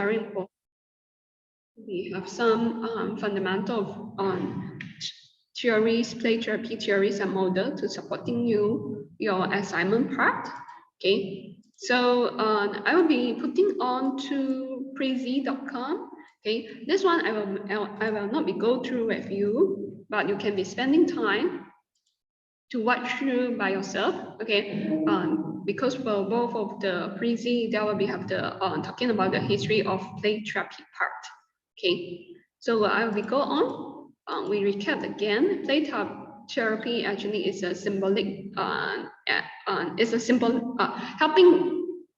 very important. We have some fundamental theories, play therapy theories and model to supporting your assignment part. Okay, so I will be putting on to prezi.com. Okay, this one I will not be go through with you, but you can be spending time to watch through by yourself. Okay, because for both of the prezi, there will be have the talking about the history of play therapy part. Okay, so I will be go on. We recap again. Play therapy actually is a symbolic. It's a symbol helping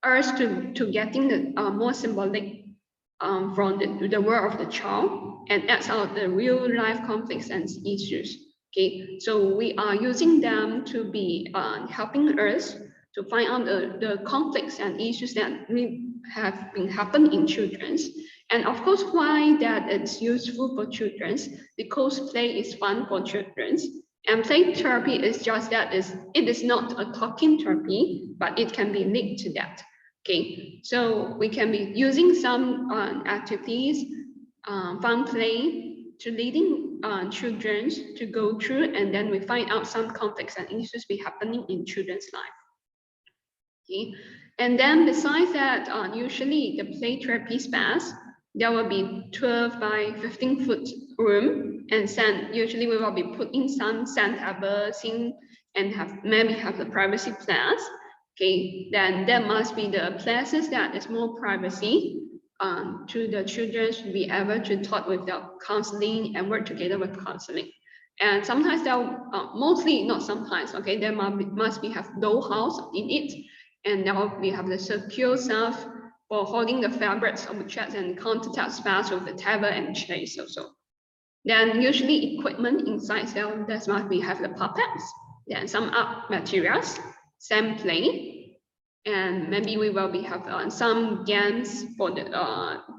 us to getting the more symbolic from the world of the child and adds out the real life conflicts and issues. Okay, so we are using them to be helping us to find out the conflicts and issues that we have been happening in children's. And of course, why that it's useful for children's, because play is fun for children's. And play therapy is just that, it is not a talking therapy, but it can be linked to that. Okay, so we can be using some activities, fun play to leading children to go through, and then we find out some conflicts and issues be happening in children's life. Okay, and then besides that, usually the play therapy space, there will be 12 by 15-foot room, and usually we will be putting some sand tables in and maybe have the privacy place. Okay, then there must be the places that is more privacy to the children to be able to talk with the counseling and work together with counseling. And sometimes they'll, mostly not sometimes, okay, there must be have dollhouse in it, and now we have the secure self for holding the fabrics of the chairs and countertop space with the table and chairs also. Then usually equipment inside there must be have the puppets, then some art materials, some play, and maybe we will be have some games for the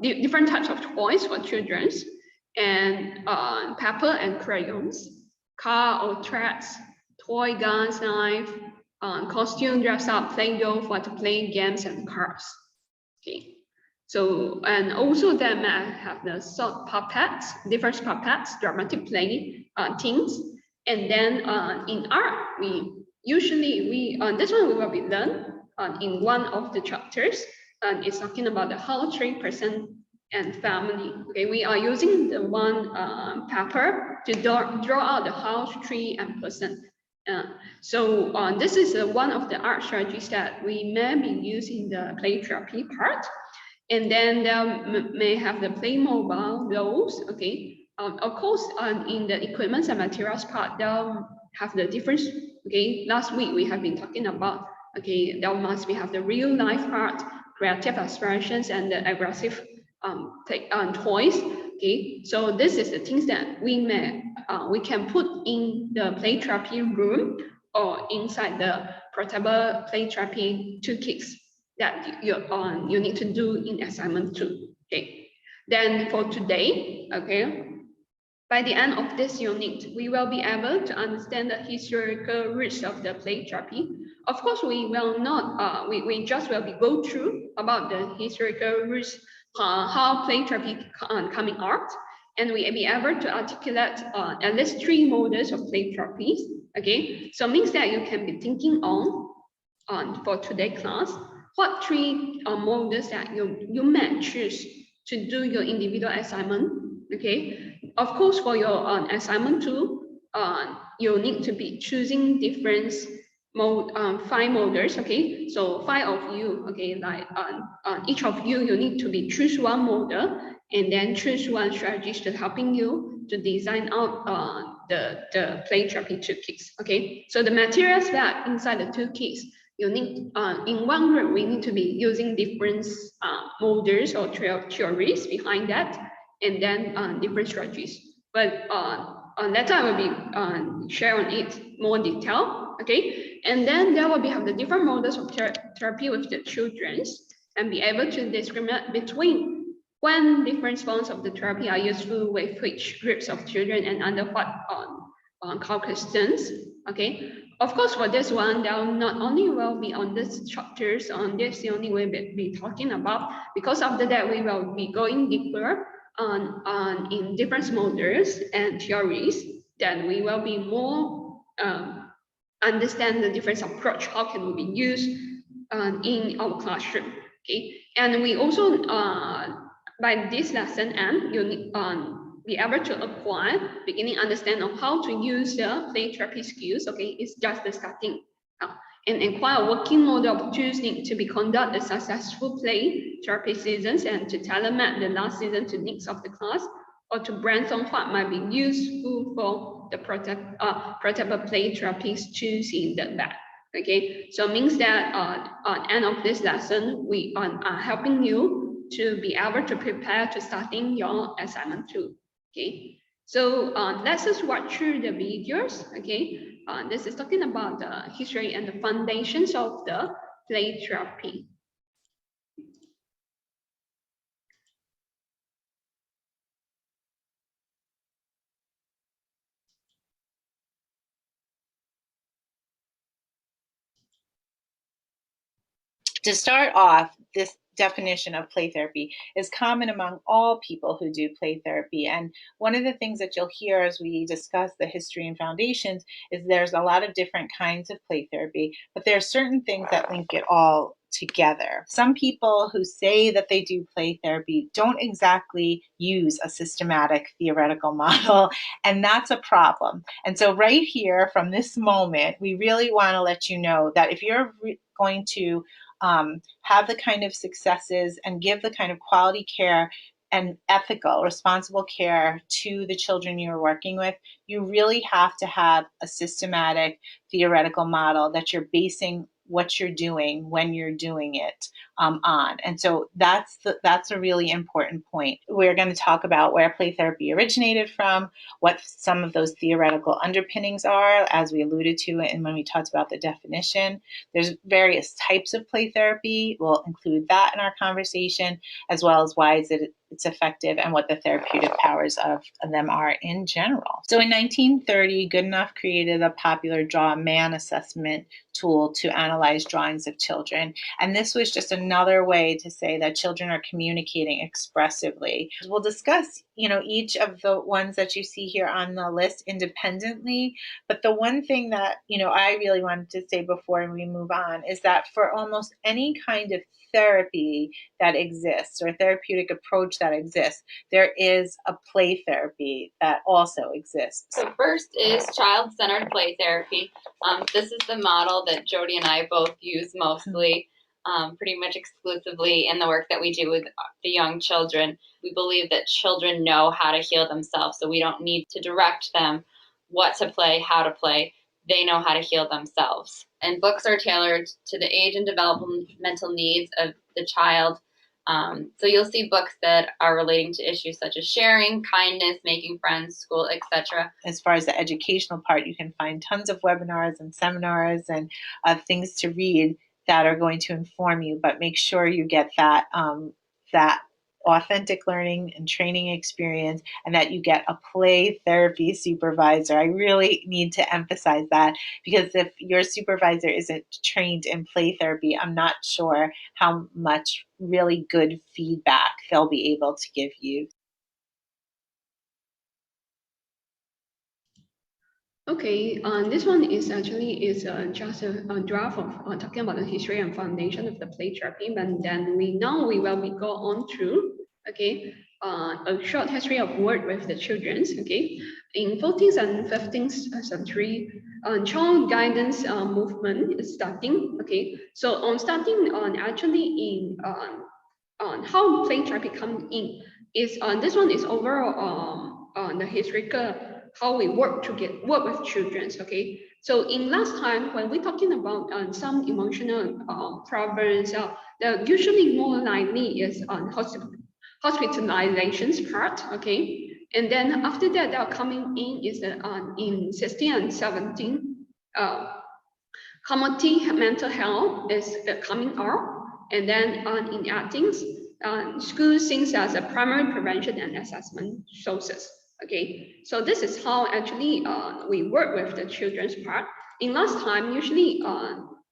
different types of toys for children, and paper and crayons, car or tracks, toy guns, knife, costume dress up, play-doh for to play games and cars. Okay, so and also they may have the short puppets, different puppets, dramatic play things, and then in art we usually this one we will be learn in one of the chapters, and it's talking about the house tree, person and family. Okay, we are using the one paper to draw out the house, tree and person. So this is one of the art strategies that we may be using the play therapy part. And then they may have the play mobile roles. Okay, of course, in the equipment and materials part, they'll have the difference. Okay, last week we have been talking about, okay, there must be have the real life part, creative expressions and the aggressive toys. Okay, so this is the things that we can put in the play therapy room or inside the portable play therapy toolkits that you need to do in assignment 2. Okay, then for today, okay, by the end of this unit, we will be able to understand the historical roots of the play therapy. Of course, we will not, we just will be go through about the historical roots, how play therapy coming out, and we will be able to articulate at least 3 models of play therapies. Okay, so means that you can be thinking on for today's class, what 3 models that you may choose to do your individual assignment. Okay, of course, for your assignment 2, you need to be choosing different 5 models. Okay, so 5 of you. Okay, like each of you need to be choose 1 model and then choose 1 strategy to helping you to design out the play therapy toolkits. Okay, so the materials that inside the toolkits, you need in one group we need to be using different models or theories behind that, and then different strategies. But later I will be share on it more detail. Okay, and then there will be have the different models of therapy with the children, and be able to discriminate between when different forms of the therapy are useful with which groups of children and under what conditions. Okay, Of course, for this one, there not only will be on this chapters on this, the only way we'll be talking about, because after that, we will be going deeper on in different models and theories, then we will be more understand the different approach, how can we use in our classroom, okay? And we also, by this lesson end, you need be able to acquire, beginning understand of how to use the play therapy skills, okay? It's just the starting. And acquire a working model of tools need to be conduct a successful play therapy seasons and to tailor-make the last season to needs of the class, or to brainstorm what might be useful for the protectable play therapies tools in the lab. Okay, so it means that at end of this lesson, we are helping you to be able to prepare to starting your assignment too. Okay, so let's just watch through the videos. Okay, this is talking about the history and the foundations of the play therapy. To start off, this definition of play therapy is common among all people who do play therapy. And one of the things that you'll hear as we discuss the history and foundations is there's a lot of different kinds of play therapy, but there are certain things that link it all together. Some people who say that they do play therapy don't exactly use a systematic theoretical model, and that's a problem. And so right here from this moment, we really want to let you know that if you're going to have the kind of successes and give the kind of quality care and ethical, responsible care to the children you're working with, you really have to have a systematic theoretical model that you're basing what you're doing when you're doing it on. And so that's a really important point. We're going to talk about where play therapy originated from, what some of those theoretical underpinnings are, as we alluded to and when we talked about the definition. There's various types of play therapy. We'll include that in our conversation, as well as why it's effective and what the therapeutic powers of them are in general. So in 1930, Goodenough created a popular draw a man assessment tool to analyze drawings of children. And this was just another way to say that children are communicating expressively. We'll discuss, each of the ones that you see here on the list independently. But the one thing that, I really wanted to say before we move on is that for almost any kind of therapy that exists or therapeutic approach that exists, there is a play therapy that also exists. So first is child-centered play therapy. This is the model that Jody and I both use mostly, pretty much exclusively in the work that we do with the young children. We believe that children know how to heal themselves, so we don't need to direct them what to play, how to play. They know how to heal themselves. And books are tailored to the age and developmental needs of the child. So you'll see books that are relating to issues such as sharing, kindness, making friends, school, etc. As far as the educational part, you can find tons of webinars and seminars and things to read that are going to inform you, but make sure you get that authentic learning and training experience, and that you get a play therapy supervisor. I really need to emphasize that, because if your supervisor isn't trained in play therapy, I'm not sure how much really good feedback they'll be able to give you. Okay, this one is actually just a draft of talking about the history and foundation of the play therapy, but then we will be go on through a short history of work with the children. Okay, in 14th and 15th century, child guidance movement is starting. Okay, so on starting on actually in on how play therapy come in is this one is overall on the historical how we work with children. Okay, so in last time when we're talking about some emotional problems, they're usually more likely is on hospitalizations part. Okay, and then after that they're coming in is in 16 and 17 community mental health is coming out, and then in 18th school things as a primary prevention and assessment sources. Okay, so this is how actually we work with the children's part. in last time, usually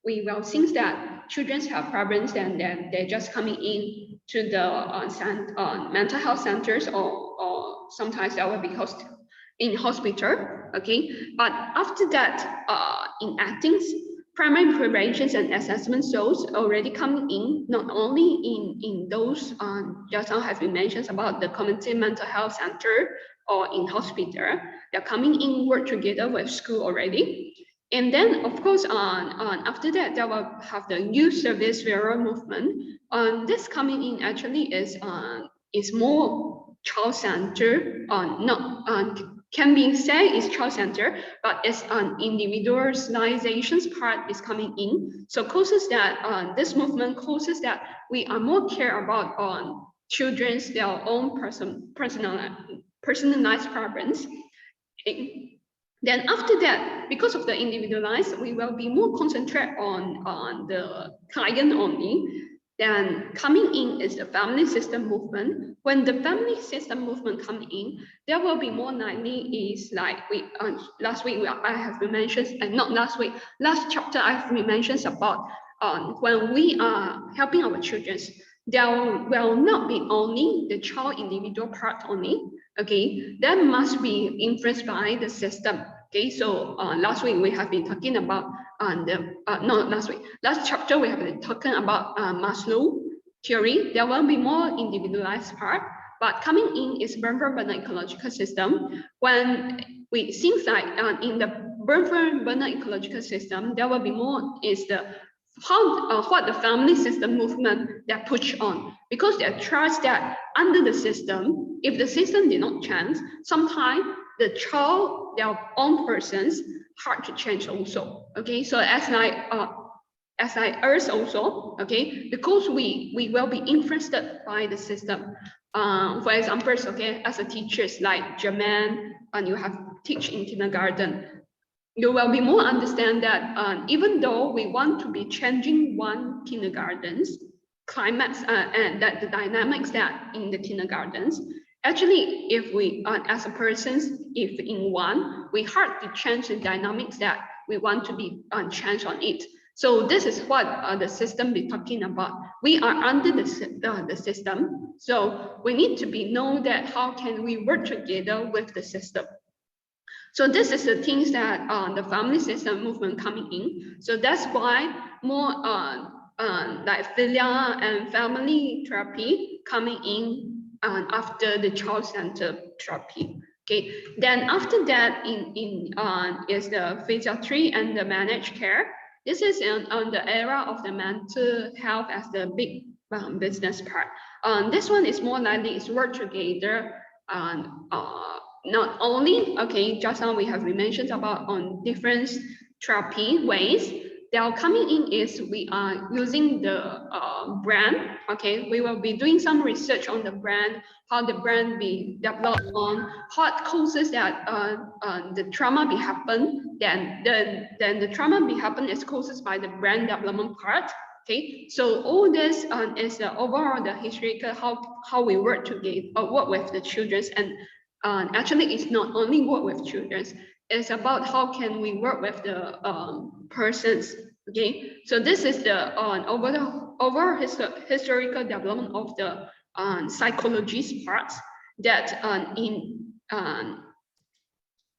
we will think that children have problems and then they're just coming in to the mental health centers, or sometimes that will be in hospital, okay? But after that, in actings, primary preventions and assessment shows already coming in, not only in those, just now have been mentioned about the community mental health center or in hospital, they're coming in, work together with school already. And then, of course, after that, they will have the youth service referral movement. This coming in actually is more child center, not can be said is child center, but it's an individualizations part is coming in. So causes that this movement causes that we are more care about on children's their own personalized preference. Then after that, because of the individualized, we will be more concentrate on the client only. Then coming in is the family system movement. When the family system movement come in, there will be more likely is like last week I have been mentioned, and not last week, last chapter I have been mentioned about when we are helping our children, there will not be only the child individual part only. Okay, that must be influenced by the system. Okay, so last week we have been talking about last chapter we have been talking about Maslow theory. There will be more individualized part, but coming in is Bernard ecological system. When we seems like in the Bernard ecological system, there will be more is the what the family system movement that push on, because they trust that under the system, if the system did not change, sometimes the child, their own persons, hard to change also. Okay, so as I urge also, okay, because we will be influenced by the system. For example, okay, as a teachers like German, and you have teach in kindergarten, you will be more understand that even though we want to be changing one kindergarten's climax and that the dynamics that in the kindergartens, actually, if we as a persons, if in one, we hard to change the dynamics that we want to be change on it. So this is what the system be talking about. We are under the system, so we need to be know that how can we work together with the system. So this is the things that the family system movement coming in. So that's why more like filial and family therapy coming in after the child center therapy. Okay. Then after that, is the physiatry and the managed care. This is on the era of the mental health as the big business part. This one is more likely is work together and not only, okay, just now we have mentioned about on different therapy ways. They are coming in is we are using the brand, okay, we will be doing some research on the brand, how the brand be developed on, what causes that the trauma be happen, then the trauma be happen is causes by the brand development part. Okay, so all this is overall the historical how we work together, work with the children, and actually, it's not only work with children. It's about how can we work with the persons. Okay, so this is the overall historical development of the psychologist parts that in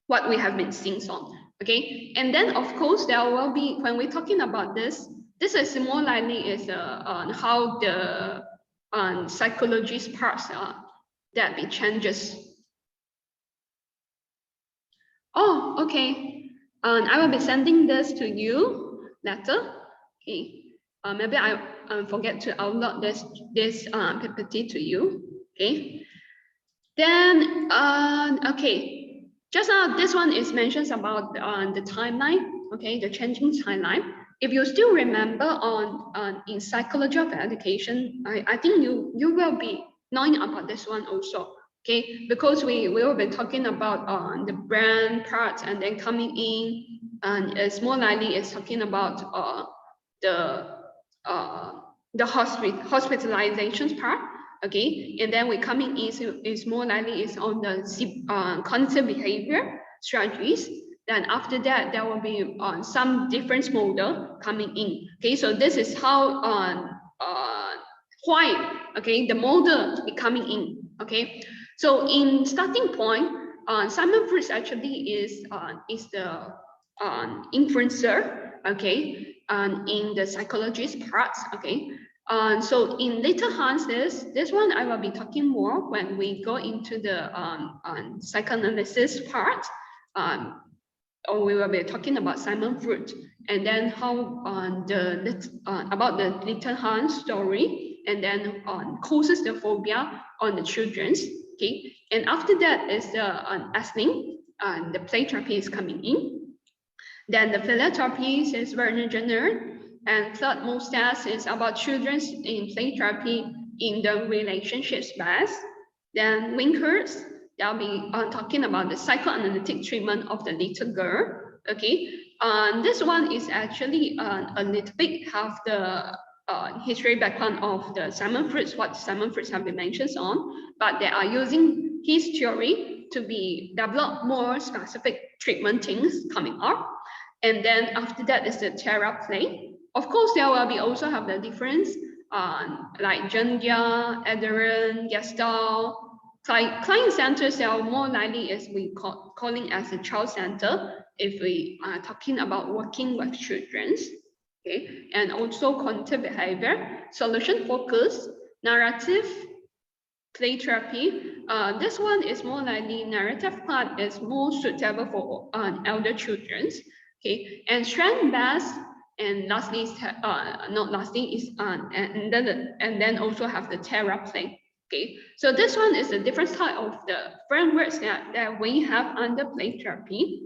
what we have been seeing on. Okay, and then of course there will be when we're talking about this. This is more likely is on how the psychologist parts that be changes. Oh, okay. I will be sending this to you later. Okay. Maybe I forget to upload this PPT to you. Okay. Then okay. Just now this one is mentions about the timeline. Okay, the changing timeline. If you still remember on in psychology of education, I think you will be knowing about this one also. Okay, because we will be talking about the brand part and then coming in, and it's more likely it's talking about the hospitalizations part. Okay, and then we coming is more likely is on the cognitive behavior strategies. Then after that, there will be some difference model coming in. Okay, so this is how why, okay, the model is coming in. Okay, so in starting point, Simon Fruits actually is the influencer, okay, in the psychologist parts, okay. So in later Hans, this one I will be talking more when we go into the psychoanalysis part. Or we will be talking about Simon Fruit, and then how about the little Hans story, and then causes the phobia on the children's. Okay, and after that is the Asling, the play therapy is coming in. Then the philanthropy is Werner Jenner, and third most is about children in play therapy in the relationships best. Then Winkers, they'll be talking about the psychoanalytic treatment of the little girl. Okay, this one is actually a little bit have the history background of the Simon Fruits, what Simon Fruits have been mentioned on, but they are using his theory to be develop more specific treatment things coming up. And then after that is the Terra play. Of course, there will be also have the difference like Jungia, Adherent, Gestalt. Client centers, they are more likely as we calling as a child center if we are talking about working with children. Okay, and also cognitive behavior, solution focus, narrative, play therapy. This one is more likely narrative part is more suitable for elder children. Okay, and strength based, and lastly is not lastly is and then also have the Terra play. Okay, so this one is a different type of the frameworks that we have under play therapy.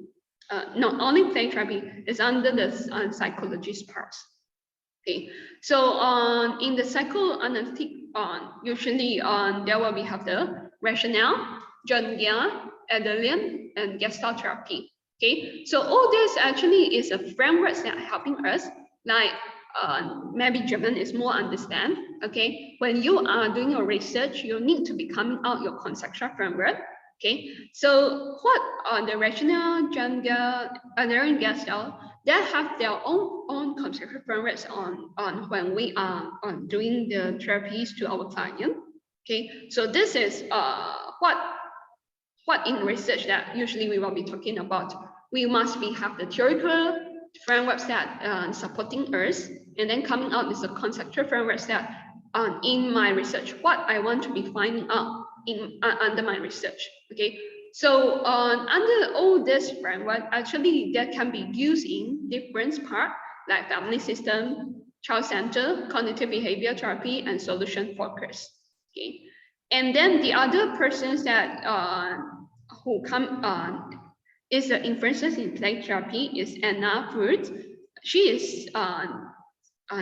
Not only play therapy is under the psychologist parts. Okay, so in the psychoanalytic, usually there will be have the rationale, Jungia, Adelian, and Gestalt therapy. Okay, so all this actually is a framework that are helping us, like maybe German is more understand. Okay, when you are doing your research, you need to be coming out your conceptual framework. Okay, so what are the rationale, Jungia, Adelian, Gestalt? They have their own conceptual frameworks on when we are doing the therapies to our client. Okay, so this is what in research that usually we will be talking about. We must be have the theoretical frameworks that supporting us, and then coming out is the conceptual frameworks that in my research, what I want to be finding out in under my research. Okay, so under all this framework, actually that can be used in different parts like family system, child center, cognitive behavior therapy, and solution focus. Okay, and then the other persons that who come is the influences in play therapy is Anna Fruit. She is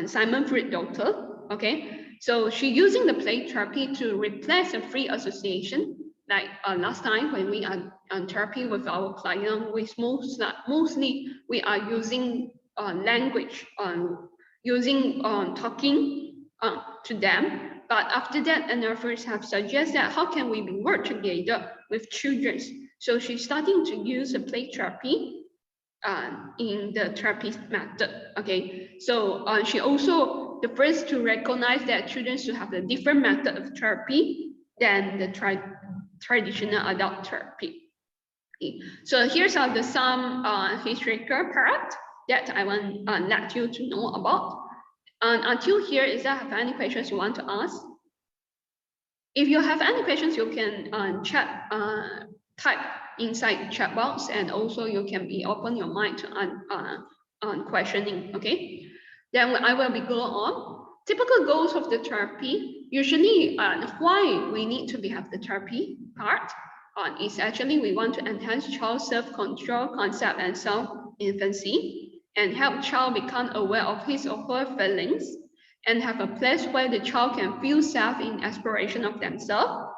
Simon Fruit doctor. Okay, so she using the play therapy to replace a free association. Like last time when we are on therapy with our client, we mostly we are using language, using talking to them. But after that, Anna Fruit have suggested that how can we work together with children. So she's starting to use the play therapy in the therapy method. Okay, so she also the first to recognize that children should have a different method of therapy than the traditional adult therapy. Okay. So here's the some historical part that I want let you to know about. And until here, is there have any questions you want to ask? If you have any questions, you can chat type inside the chat box, and also you can be open your mind to on questioning. Okay, then I will be go on. Typical goals of the therapy. Usually, why we need to be have the therapy part is actually we want to enhance child self-control concept and self-infancy, and help child become aware of his or her feelings, and have a place where the child can feel safe in exploration of themselves,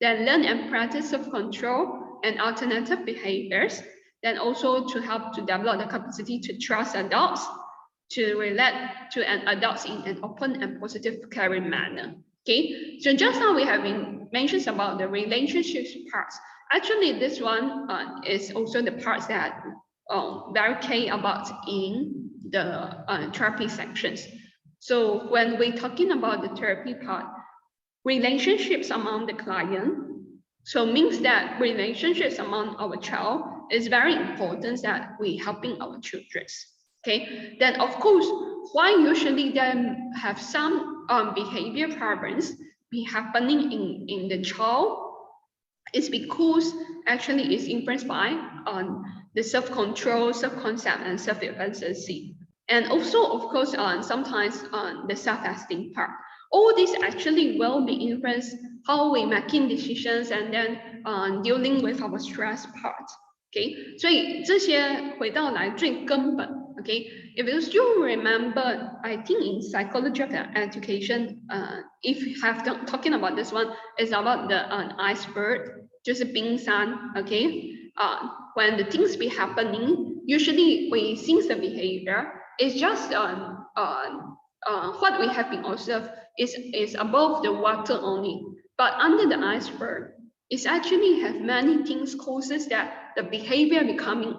then learn and practice self-control and alternative behaviors, then also to help to develop the capacity to trust adults, to relate to an adults in an open and positive caring manner. Okay, so just now we have been mentioned about the relationships parts. Actually, this one is also the parts that very care about in the therapy sections. So when we're talking about the therapy part, relationships among the client, so means that relationships among our child is very important that we helping our children. Okay, then of course, why usually then have some behavior problems be happening in the child is because actually it's influenced by the self-control, self-concept, and self-efficacy. And also, of course, sometimes the self-esteem part. All this actually will be influenced how we making decisions and then dealing with our stress part. Okay, 所以这些回到来最根本。Okay, if you still remember, I think in psychology of education, if you have talking about this one, is about the iceberg, 就是冰山. Okay, when the things be happening, usually we see the behavior is just what we have been observed is above the water only, but under the iceberg, it actually have many things causes that the behavior becoming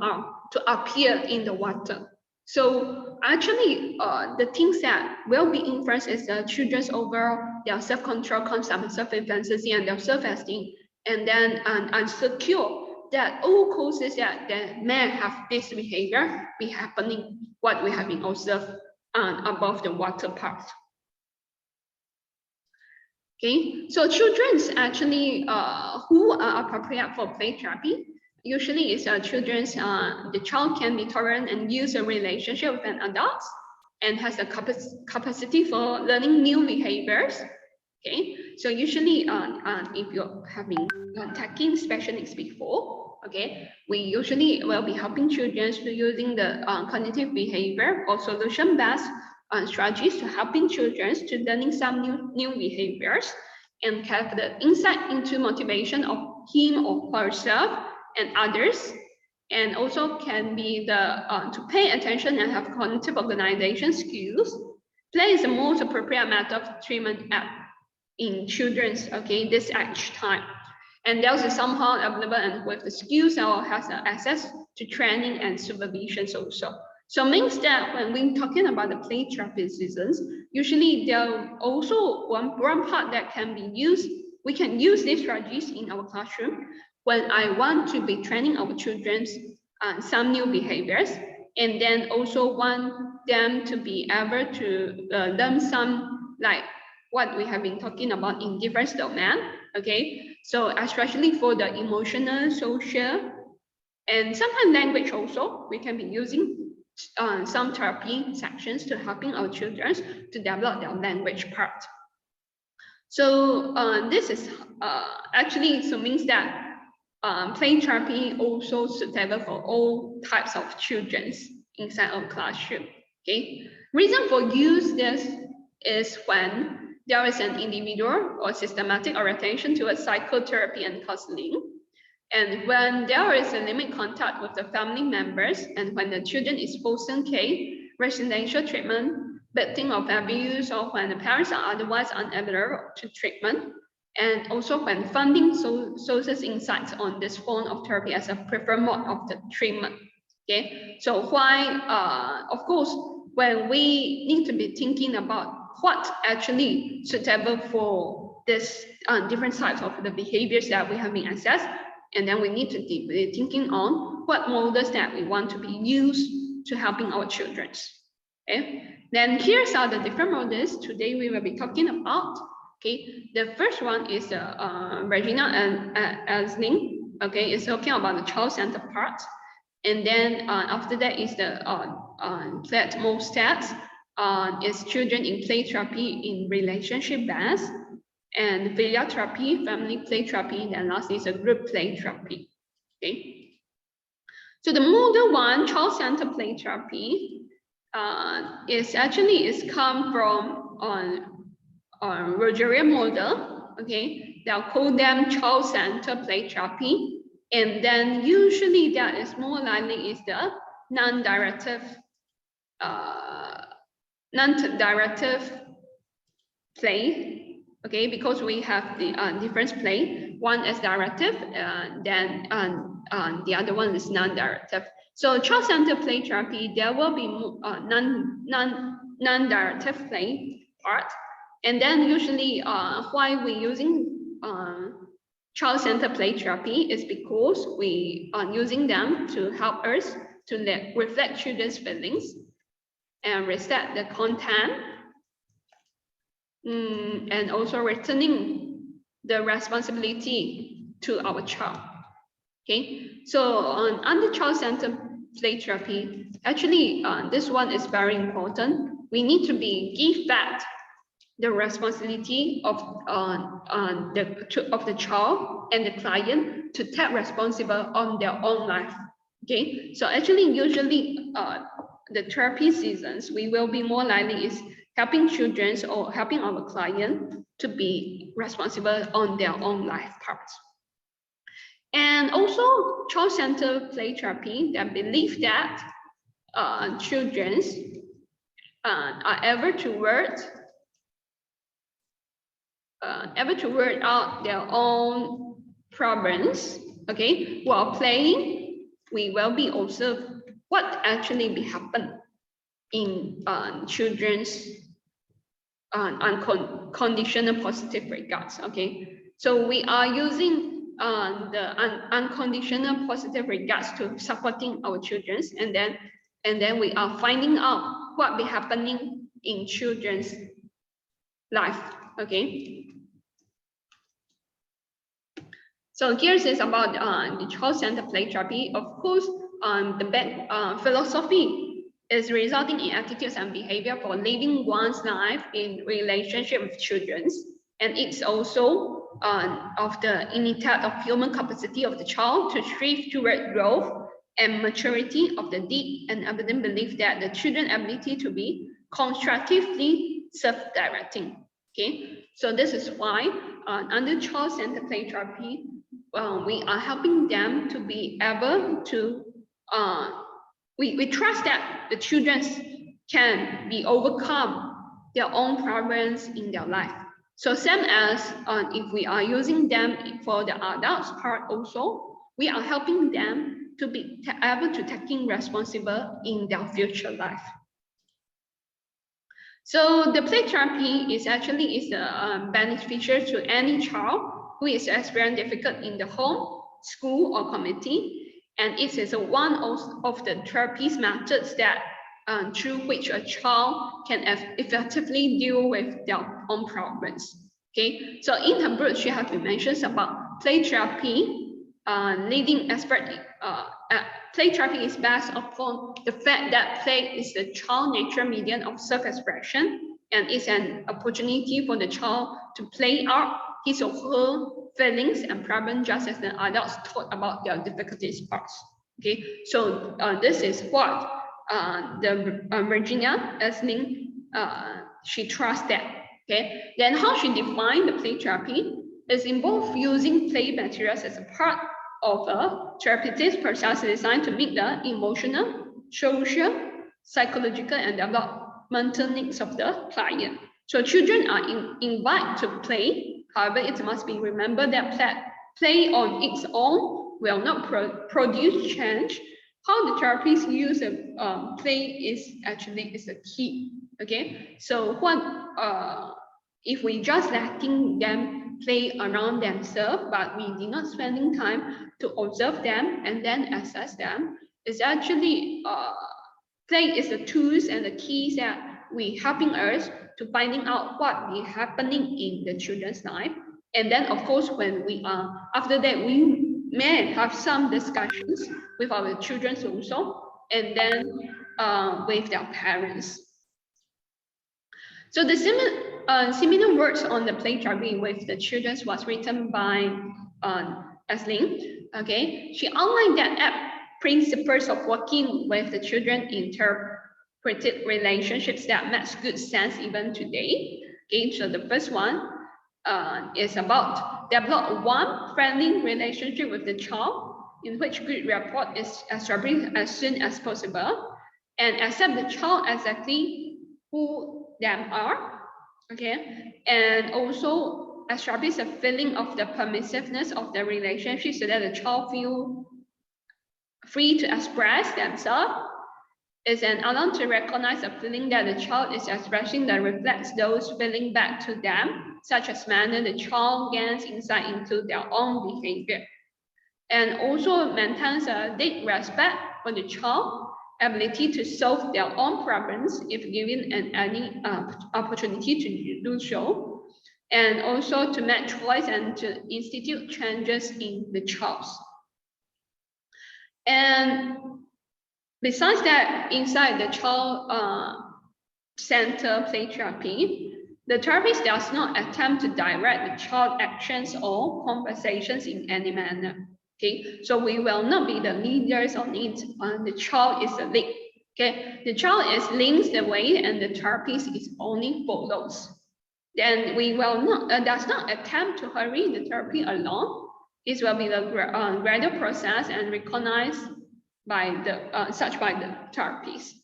to appear in the water. So actually, the things that will be influenced is the children's overall their self-control, concept, self-efficacy, and their self-esteem, and then unsecure. That all causes that may have this behavior be happening. What we have been observed above the water part. Okay, so children's actually who are appropriate for play therapy. Usually it's children's, the child can be tolerant and use a relationship with an adult and has a capacity for learning new behaviors. Okay, so usually if you have been taking special needs before, okay, we usually will be helping children to using the cognitive behavior or solution-based strategies to helping children to learning some new behaviors and have the insight into motivation of him or herself and others, and also can be the to pay attention and have cognitive organization skills. Play is the most appropriate method of treatment in children's, okay, this age time. And those are somehow available and with the skills or has access to training and supervisions also. So means that when we're talking about the play therapy seasons, usually there also one part that can be used. We can use these strategies in our classroom when I want to be training our children some new behaviors, and then also want them to be able to learn some like what we have been talking about in different domains. Okay, so especially for the emotional, social, and sometimes language also, we can be using some therapy sections to helping our children to develop their language part. So this is actually so means that play therapy also suitable for all types of children inside of classroom. Okay, reason for use this is when there is an individual or systematic orientation towards psychotherapy and counseling, and when there is a limited contact with the family members, and when the children is post-care, residential treatment, victim of abuse, or when the parents are otherwise unavailable to treatment, and also when funding sources insights on this form of therapy as a preferred mode of the treatment. Okay, so why, of course, when we need to be thinking about what actually suitable for this different types of the behaviors that we have been assessed, and then we need to be thinking on what models that we want to be used to helping our children. Okay, then here's are the different models today we will be talking about. Okay, the first one is Regina and Asling. Okay, it's talking about the child-centered part, and then after that is the Platt Mostert. Is children in play therapy in relationship based, and filial therapy, family play therapy, and then last is a group play therapy. Okay, so the model one, child-centered play therapy, is come from Rogerian model. Okay, they'll call them child-centered play therapy, and then usually that is more likely is the non-directive play. Okay, because we have the different play. One is directive, then the other one is non-directive. So child-centered play therapy, there will be non-directive play part. And then usually why we're using child-centered play therapy is because we are using them to help us to reflect children's feelings and reset the content, and also returning the responsibility to our child. Okay, so under child-centered play therapy, actually this one is very important. We need to give back the responsibility of the child and the client to take responsible on their own life. Okay, so actually usually the therapy seasons, we will be more likely is helping children or helping our client to be responsible on their own life parts. And also child-centered play therapy that believe that children are able to work out their own problems. Okay, while playing, we will be observe what actually be happen in children's unconditional positive regards. Okay, so we are using the unconditional positive regards to supporting our children, and then we are finding out what be happening in children's life. Okay, so here's is about the child-centered play therapy. Of course, the back philosophy is resulting in attitudes and behavior for living one's life in relationship with children, and it's also of the innate of human capacity of the child to strive toward growth and maturity of the deep and evident belief that the children's ability to be constructively self-directing. Okay, so this is why under child-centered play therapy, we are helping them to be able to, we trust that the children can be overcome their own problems in their life. So same as if we are using them for the adults part also, we are helping them to be able to taking responsible in their future life. So the play therapy is actually beneficial to any child who is experiencing difficult in the home, school, or community, and it is one of the therapy methods that through which a child can effectively deal with their own problems. Okay, so in her book, she has been mentioned about play therapy, leading expert. Play therapy is based upon the fact that play is the child nature medium of self-expression, and is an opportunity for the child to play out his or her feelings and problems just as the adults talk about their difficulties parts. Okay, so this is what the Virginia Esling she trusts that. Okay, then how she defined the play therapy is involved using play materials as a part of a therapeutic process designed to meet the emotional, social, psychological, and developmental needs of the client. So children are invited to play. However, it must be remembered that play on its own will not produce change. How the therapists use play is the key. Okay, so if we just letting them play around themselves, but we did not spending time to observe them and then assess them, is actually play is the tools and the keys that we helping us to finding out what is happening in the children's life. And then of course, when we are after that, we may have some discussions with our children also, and then with their parents. So the similar works on the play therapy with the children was written by Esling. Okay, she outlined that principles of working with the children in therapeutic relationships that makes good sense even today. Okay, so the first one is about develop one friendly relationship with the child in which good rapport is established as soon as possible, and accept the child exactly who them are. Okay, and also establish a feeling of the permissiveness of the relationship so that the child feel free to express themselves. It's an alarm to recognize a feeling that the child is expressing that reflects those feelings back to them, such as manner the child gains insight into their own behavior. And also maintains a deep respect for the child, ability to solve their own problems if given any opportunity to do so, and also to make choice and to institute changes in the child. And besides that, inside the child center play therapy, the therapist does not attempt to direct the child actions or conversations in any manner. Okay, so we will not be the leaders on it. The child is the lead. Okay, the child is leads the way, and the therapist is only follows. Then we will not does not attempt to hurry the therapy alone. It will be the gradual process and recognized by the such by the therapist.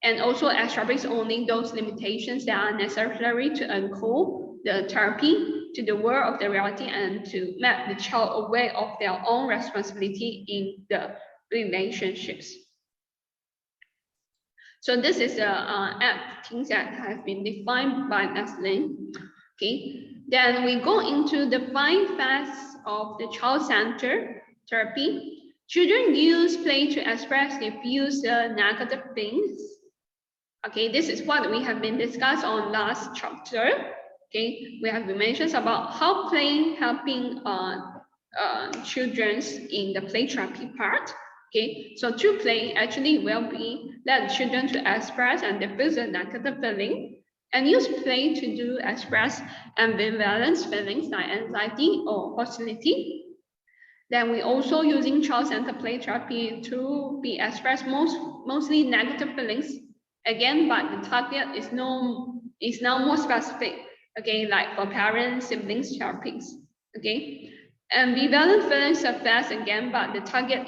And also establish only those limitations that are necessary to encode the therapy to the world of the reality and to make the child aware of their own responsibility in the relationships. So this is the things that have been defined by Leslie. Okay, then we go into the 5 phases of the child-centered therapy. Children use play to express their views, negative things. Okay, this is what we have been discussed on last chapter. Okay, we have been mentioned about how play helping children in the play therapy part. Okay, so through play actually will be let children to express and diffuse a negative feeling, and use play to do express ambivalent feelings like anxiety or hostility. Then we also using child-centered play therapy to be expressed mostly negative feelings. Again, but the target is now more specific. Okay, like for parents, siblings, therapies. Okay, ambivalent feelings surface again, but the target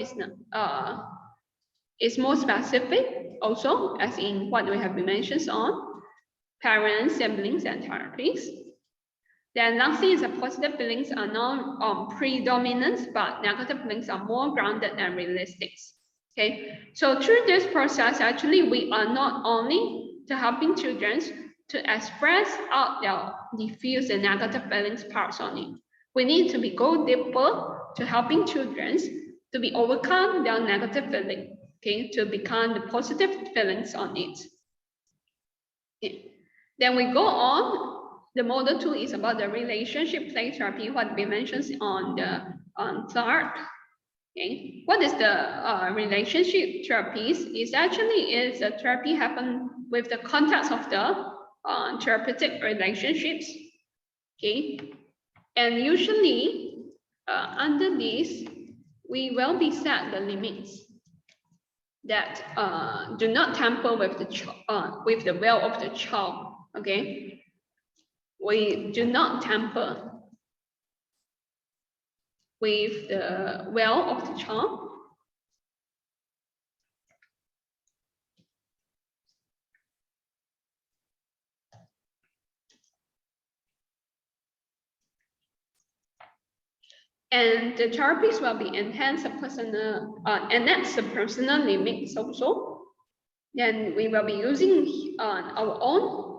is more specific also, as in what we have been mentioned on parents, siblings, and therapies. Then lastly is the positive feelings are not predominant, but negative feelings are more grounded and realistic. Okay, so through this process, actually, we are not only to helping children to express out their diffuse and negative feelings parts on it. We need to go deeper to helping children to be overcome their negative feeling, okay, to become the positive feelings on it. Okay. Then we go on. The model 2 is about the relationship play therapy, what we mentioned on the chart. Okay, what is the relationship therapies? Is actually is a therapy happen with the context of the therapeutic relationships. Okay, and usually under this, we will be set the limits that do not tamper with the will of the child. Okay, we do not tamper with the will of the child. And the therapies will be enhance the personal limits also. Then we will be using our own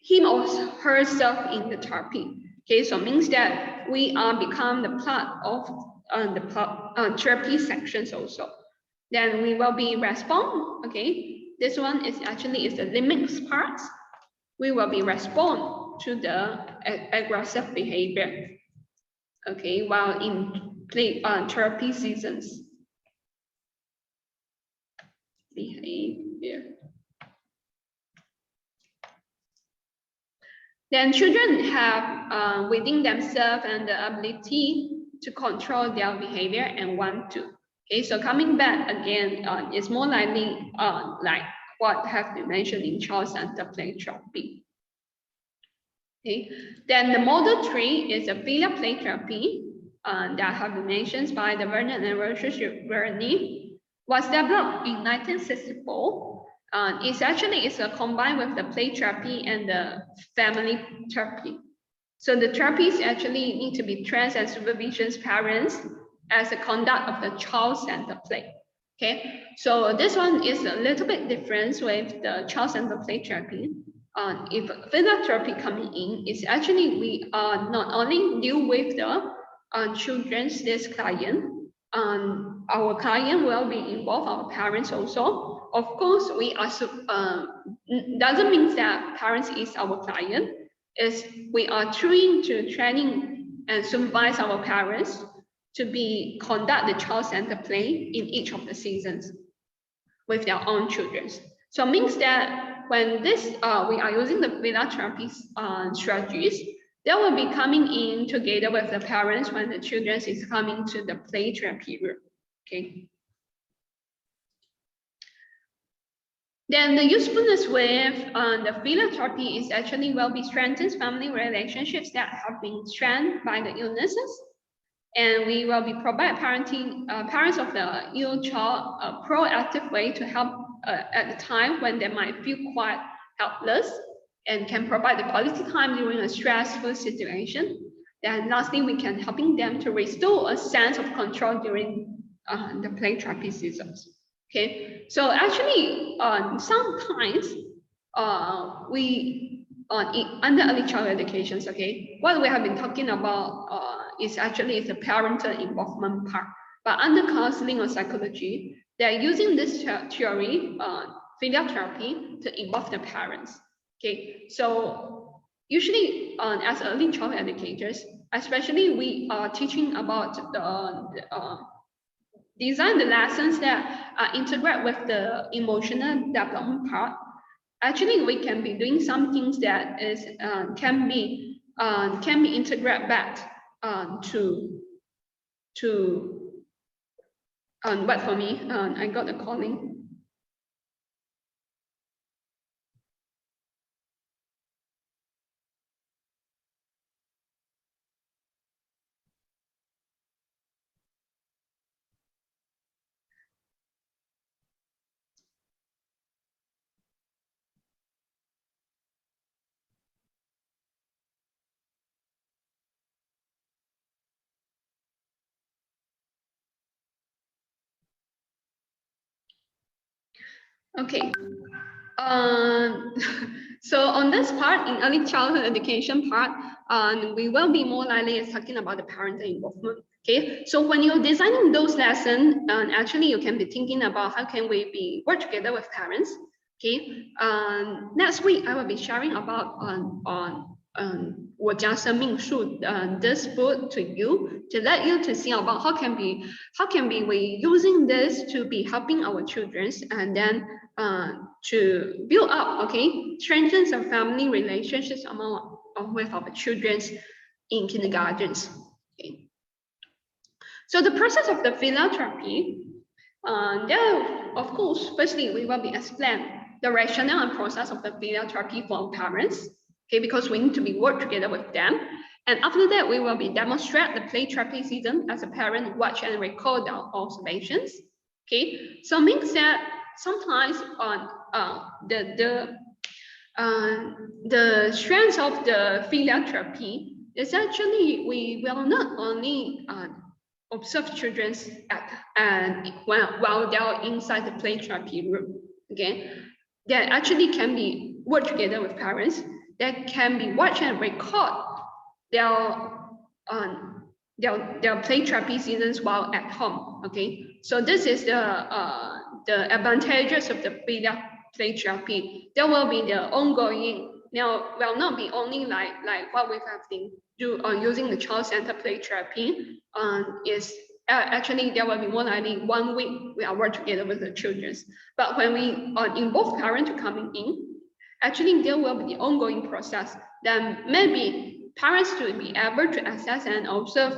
him or herself in the therapy. Okay, so means that we are become the part of the therapy sections also. Then we will be respond. Okay, this one is actually is the limits part. We will be respond to the aggressive behavior. Okay, while in therapy seasons. Behavior. Then children have within themselves and the ability to control their behavior and want to. Okay, so coming back again, it's more likely like what have been mentioned in child-centered play therapy. Okay, then the model 3 is a filial play therapy that have been mentioned by the Vernon and Roger Bernie, was developed in 1964. It's actually combined with the play therapy and the family therapy. So the therapies actually need to be trained as supervisions parents as the conduct of the child-centered play. Okay, so this one is a little bit different with the child-centered play therapy. If filial therapy coming in, is actually we are not only deal with the children's this client. Our client will be involved, our parents also. Of course, we also doesn't mean that parents is our client. Is we are trying to training and supervise our parents to be conduct the child-centered play in each of the seasons with their own children. So it means that when this we are using the filial therapy strategies, they will be coming in together with the parents when the children is coming to the play therapy room. Okay. Then the usefulness with the filial therapy is actually will be strengthens family relationships that have been strained by the illnesses. And we will be provide parents of the ill child a proactive way to help at the time when they might feel quite helpless, and can provide the quality time during a stressful situation. Then lastly, we can helping them to restore a sense of control during the play therapy seasons. Okay, so actually sometimes we under early childhood educations, okay, what we have been talking about is actually the parental involvement part. But under counseling or psychology, they're using this theory, filial therapy, to involve the parents. Okay, so usually as early childhood educators, especially we are teaching about the design the lessons that integrate with the emotional development part. Actually, we can be doing some things that is can be integrated back to but for me, I got a calling. Okay. So on this part, in early childhood education part, we will be more likely talking about the parental involvement. Okay, so when you're designing those lessons, actually you can be thinking about how can we be work together with parents. Okay, next week I will be sharing about on 我家生命树 this book to you to let you to see about how can be we using this to be helping our children, and then to build up, okay, strengthen some family relationships among with our children in kindergartens. Okay. So the process of the filial therapy, there, of course, firstly we will be explain the rationale and process of the filial therapy for parents. Okay, because we need to be work together with them. And after that, we will be demonstrate the play therapy season as a parent watch and record our observations. Okay, so means that sometimes on the strength of the filial therapy is actually we will not only observe children while they are inside the play therapy room. Okay, they actually can be work together with parents. That can be watch and record their play therapy seasons while at home. Okay, so this is the advantages of the filial play therapy. There will be the ongoing. Now, will not be only like what we have been using the child-centered play therapy. Is actually there will be more likely 1 week we are work together with the children. But when we involve parents coming in, actually there will be the ongoing process. Then maybe parents to be able to assess and observe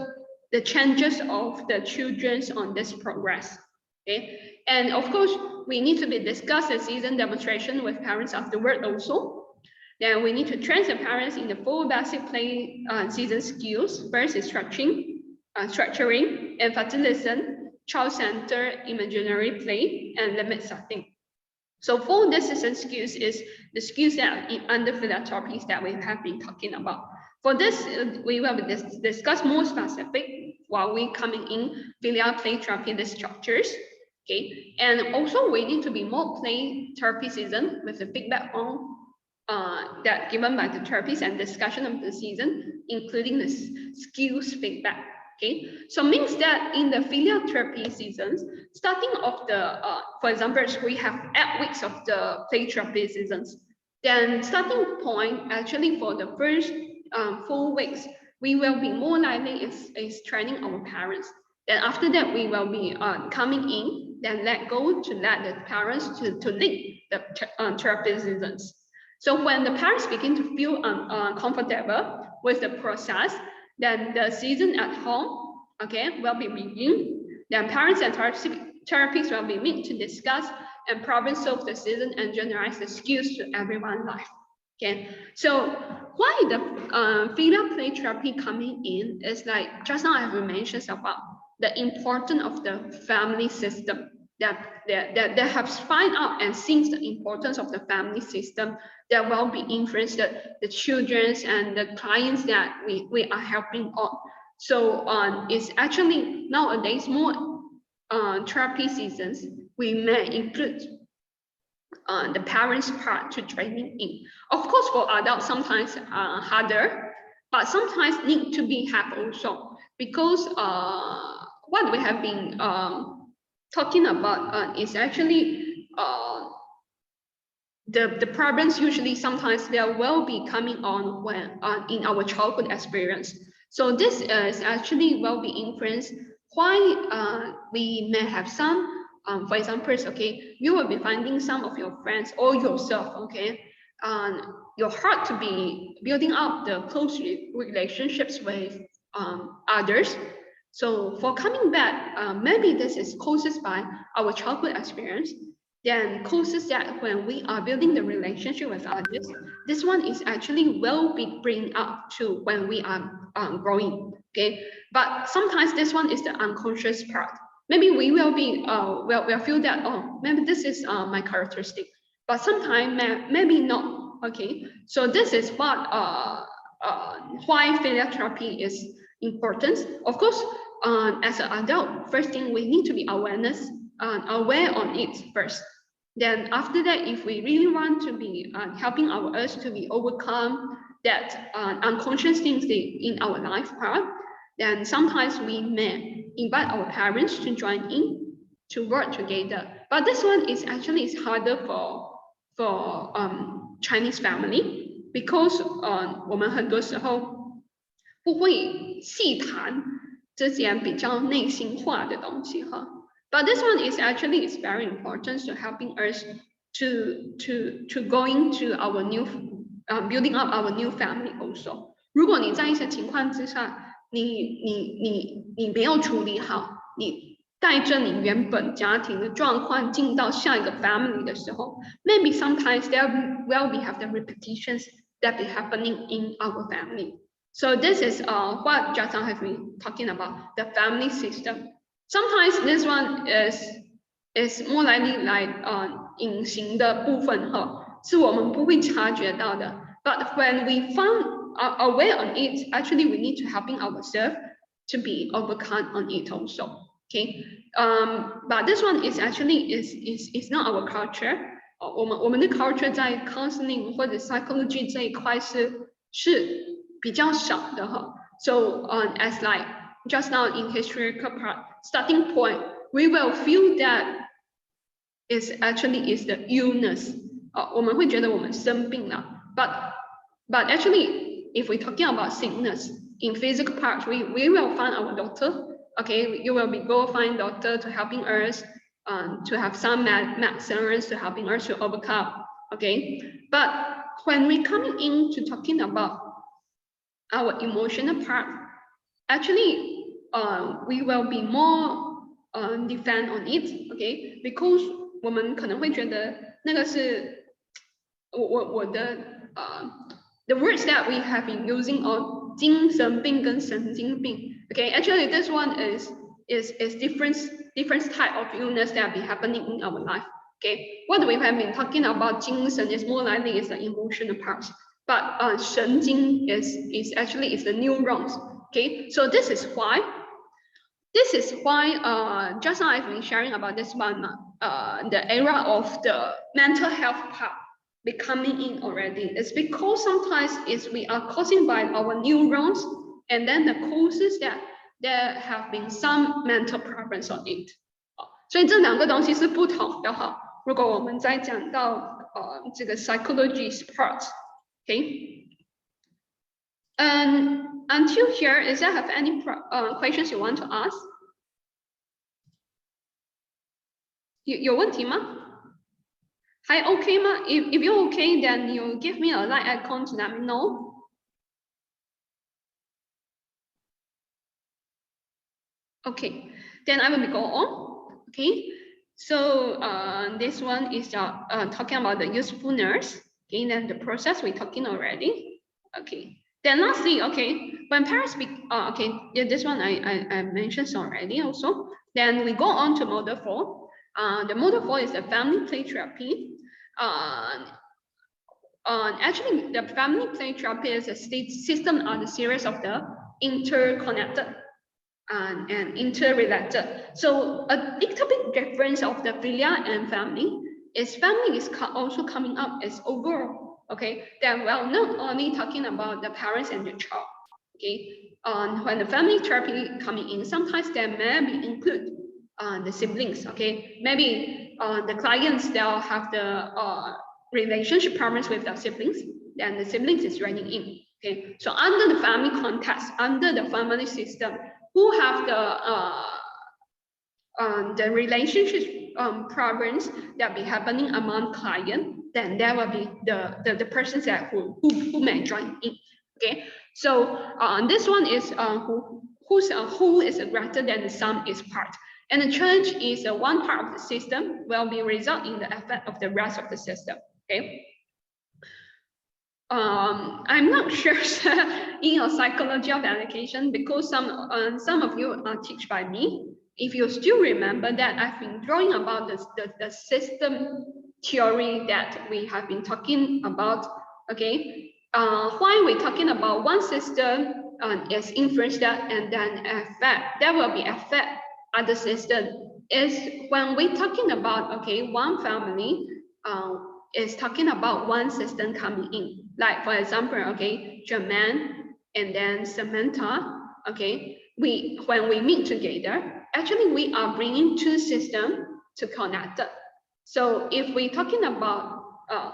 the changes of the children on this progress. Okay, and of course we need to be discuss the season demonstration with parents afterward also. Then we need to train the parents in the 4 basic play season skills. First is structuring, empathy listen, child-centered imaginary play, and limit setting. So 4 decision skills is the skills that under filial therapies that we have been talking about. For this, we will discuss more specific while we coming in filial play therapy the structures. Okay, and also we need to be more play therapy season with a big backbone that given by the therapies and discussion of the season, including the skills feedback. Okay, so means that in the filial therapy seasons, starting of the, for example, we have 8 weeks of the play therapy seasons. Then starting point actually for the first 4 weeks, we will be more likely is training our parents. Then after that, we will be coming in, then let the parents to lead the therapy seasons. So when the parents begin to feel comfortable with the process, then the season at home, okay, will be reviewed. Then parents and therapists will be meet to discuss and problem solve the season and generalize the skills to everyone's life. Okay, so why the filial play therapy coming in is like just now I have mentioned about the importance of the family system that have find out and sees the importance of the family system that will be influenced the children and the clients that we are helping on. So it's actually nowadays more therapy seasons we may include the parents part to training in. Of course, for adults sometimes harder, but sometimes need to be have also because what we have been talking about is actually the problems usually sometimes there will be coming on when in our childhood experience. So this is actually will be influenced why we may have some for example, okay, you will be finding some of your friends or yourself, okay, your heart to be building up the close relationships with others. So for coming back, maybe this is caused by our childhood experience. Then causes that when we are building the relationship with others, this one is actually will be bring up to when we are growing. Okay, but sometimes this one is the unconscious part. Maybe we will be we'll feel that oh maybe this is my characteristic, but sometimes maybe not. Okay, so this is what why filial therapy is important. Of course, as an adult, first thing we need to be aware on it first. Then after that, if we really want to be helping our us to be overcome that unconscious things in our life part, then sometimes we may invite our parents to join in to work together. But this one is actually is harder for Chinese family because 我们很多时候不会细谈这些比较内心化的东西哈。But this one is actually is very important to helping us to going to our new building up our new family also. 如果你在一些情况之下，你没有处理好，你带着你原本家庭的状况进到下一个 family 的时候 ，maybe sometimes there will be have the repetitions that be happening in our family. So this is what just now have been talking about the family system. Sometimes this one is more likely like 隐形的部分哈，是我们不会察觉到的。But when we are aware on it, actually we need to helping ourselves to be overcome on it also. Okay, but this one is actually is not our culture. 我们的 culture 在 counseling 或者 psychology 这一块是比较少的哈。So as like just now in historical part, starting point, we will feel that is actually is the illness. 我们会觉得我们生病了。But actually, if we're talking about sickness in physical part, we will find our doctor. Okay, you will be go find doctor to helping us to have some medicines to helping us to overcome. Okay, but when we coming into talking about our emotional part, actually we will be more defend on it. Okay, because 我们可能会觉得那个是我的the words that we have been using on 精神病跟神经病. Okay, actually this one is different type of illness that be happening in our life. Okay, what we have been talking about 精神 is more likely is the emotional part. but 神经 is actually is the neurons. Okay, so this is why just now I've been sharing about this one, the era of the mental health part becoming in already. It's because sometimes we are causing by our neurons, and then the causes that there have been some mental problems on it. 所以这两个东西是不同的哈。如果我们再讲到这个 psychology part，okay， and until here, is there have any questions you want to ask? 有问题吗？还 OK 吗？ If you're okay, then you give me a like icon to let me know. Okay, then I will go on. Okay, so this one is talking about the usefulness. Okay, then the process we're talking already. Okay, then lastly, okay, when parents speak, okay, yeah, this one I mentioned already also. Then we go on to model 4. The model 4 is the family play therapy. Actually, the family play therapy is a system on the series of the interconnected and interrelated. So a little bit difference of the philia and family is also coming up as overall. Okay, then we're not only talking about the parents and the child. Okay, when the family therapy coming in, sometimes there may be include the siblings. Okay, maybe the clients they'll have the relationship problems with the siblings, then the siblings is running in. Okay, so under the family context, under the family system, who have the relationship problems that be happening among client, then there will be the persons that who may join in. Okay, so this one is who is greater than the sum is part. And the change is one part of the system will be result in the effect of the rest of the system. Okay. I'm not sure in your psychology of education because some of you are taught by me. If you still remember that I've been drawing about the system theory that we have been talking about. Okay. Why we're talking about one system is influenced that and then effect, there will be effect other system is when we're talking about, okay, one family is talking about one system coming in. Like for example, okay, Jermaine and then Samantha, okay, when we meet together, actually we are bringing two systems to connect. So if we're talking about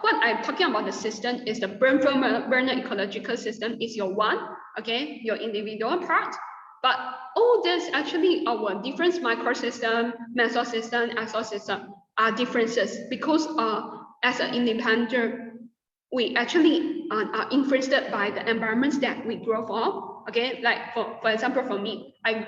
what I'm talking about the system is the Bernard ecological system is your one, okay, your individual part. But all this actually our different microsystem, mesosystem, exosystem are differences because as an independent, we actually are influenced by the environments that we grow up. Okay, like for example, for me, I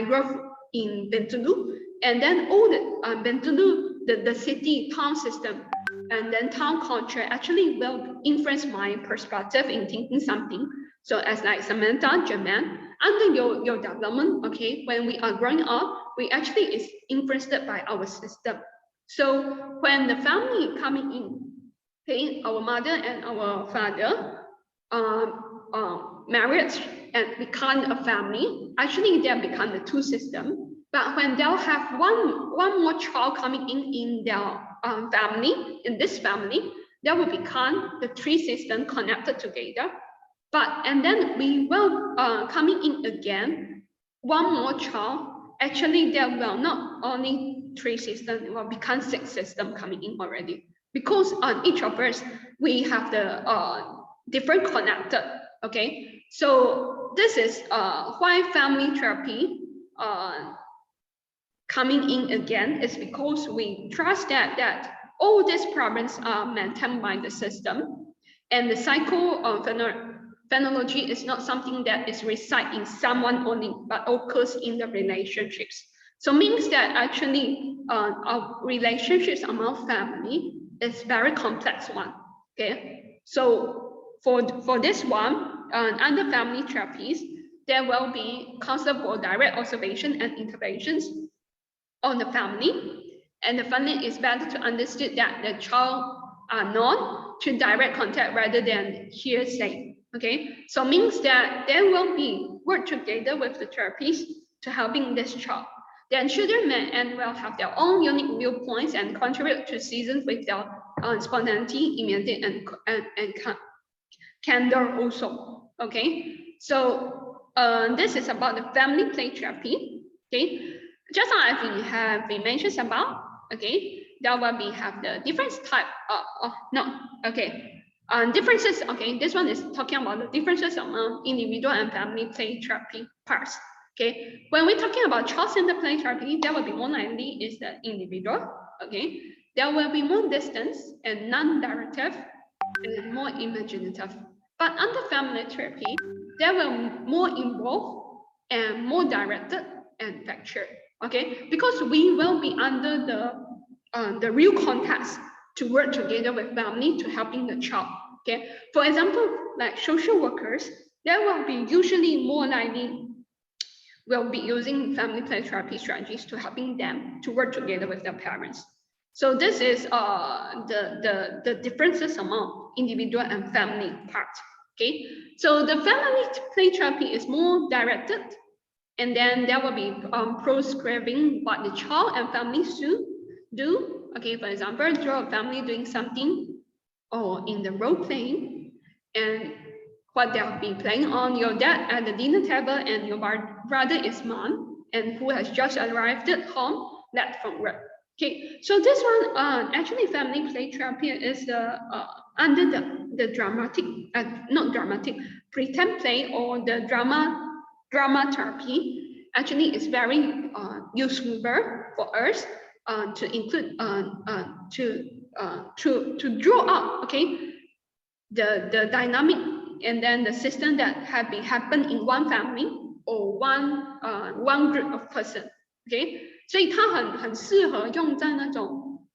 grew up in Bintulu, and then all the Bintulu, the city town system, and then town culture actually will influence my perspective in thinking something. So as like Samantha, Jermaine, under your development, okay, when we are growing up, we actually is influenced by our system. So when the family coming in, okay, our mother and our father married and become a family, actually they become the two system. But when they'll have one more child coming in their family, in this family, they will become the three systems connected together. But and then we will coming in again, one more child. Actually, there will not only three systems, it will become six systems coming in already. Because on each of us, we have the different connected. Okay, so this is why family therapy coming in again is because we trust that all these problems are maintained by the system, and the psychophenology is not something that is reside in someone only, but occurs in the relationships. So means that actually our relationships among family is very complex one. Okay, so for this one, under family therapies, there will be concept for direct observation and interventions on the family, and the family is better to understand that the child are known to direct contact rather than hearsay. Okay, so means that they will be work together with the therapist to helping this child. Then children may and will have their own unique viewpoints and contribute to seasons with their spontaneity, immediate, and candor also. Okay, so this is about the family play therapy. Okay, just like we have been mentioned about. Okay, there will be have the different type of no. Okay, differences. Okay, this one is talking about the differences among individual and family play therapy parts. Okay, when we're talking about child-centered play therapy, there will be more likely is the individual. Okay, there will be more distance and non-directive and more imaginative. But under family therapy, there will more involved and more directed and factual. Okay, because we will be under the real context to work together with family to helping the child. Okay, for example, like social workers, they will be usually more likely will be using family play therapy strategies to helping them to work together with their parents. So this is the differences among individual and family part. Okay, so the family play therapy is more directed, and then there will be prescribing what the child and family should do. Okay, for example, draw a family doing something or in the role playing, and what they'll be playing on your dad at the dinner table and your brother is mom and who has just arrived at home left from work. Okay, so this one actually family play therapy is under the dramatic, not dramatic, pretend play or the drama therapy. Actually, is very useful for us to include to draw out, okay, the dynamic and then the system that have been happen in one family or one group of person. Okay, 所以它很适合用在那种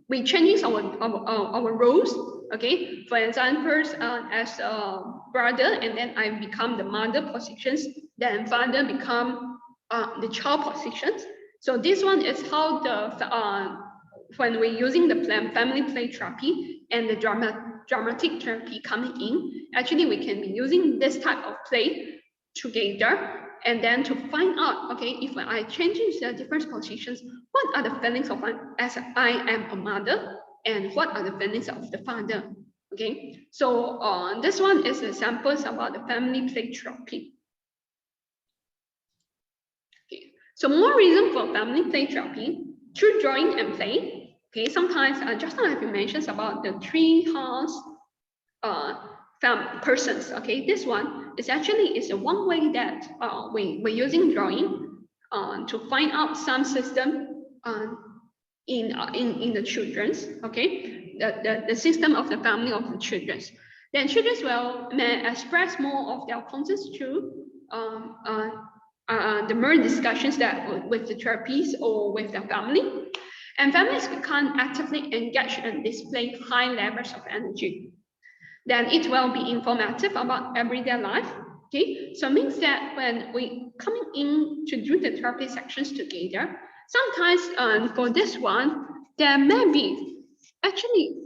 we changes our roles. Okay, for example, as a brother, and then I become the mother positions, then father become the child positions. So this one is how the when we're using the family play therapy and the dramatic therapy coming in, actually we can be using this type of play together and then to find out, okay, if I change the different positions, what are the feelings of as I am a mother and what are the feelings of the father. Okay, so this one is examples about the family play therapy. Okay, so more reason for family play therapy through drawing and play. Okay, sometimes just like you mentioned about the three house persons. Okay, this one is actually is a one way that we're using drawing to find out some system in the children's. Okay, the system of the family of the children's. Then children may express more of their concerns through the more discussions that with the therapists or with the family. And families become actively engaged and display high levels of energy. Then it will be informative about everyday life. Okay, so it means that when we coming in to do the therapy sections together, sometimes for this one, there may be actually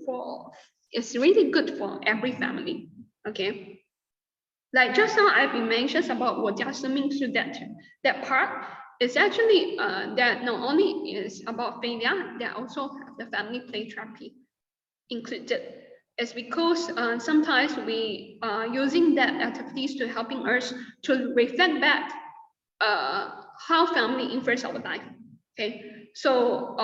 it's really good for every family. Okay, like just now I've been mentioned about 我家生命树 that part. It's actually that not only is about failure, they also have the family play therapy included. It's because sometimes we are using that activities to helping us to reflect back how family influence our life. Okay, so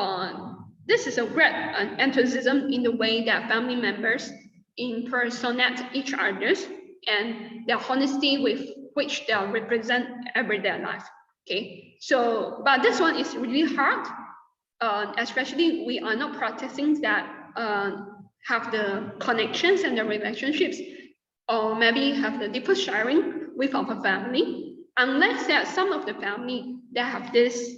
this is a great enthusiasm in the way that family members impersonate each others and their honesty with which they represent everyday life. Okay, so but this one is really hard, especially we are not practicing that have the connections and the relationships, or maybe have the deeper sharing with our family, unless that some of the family that have this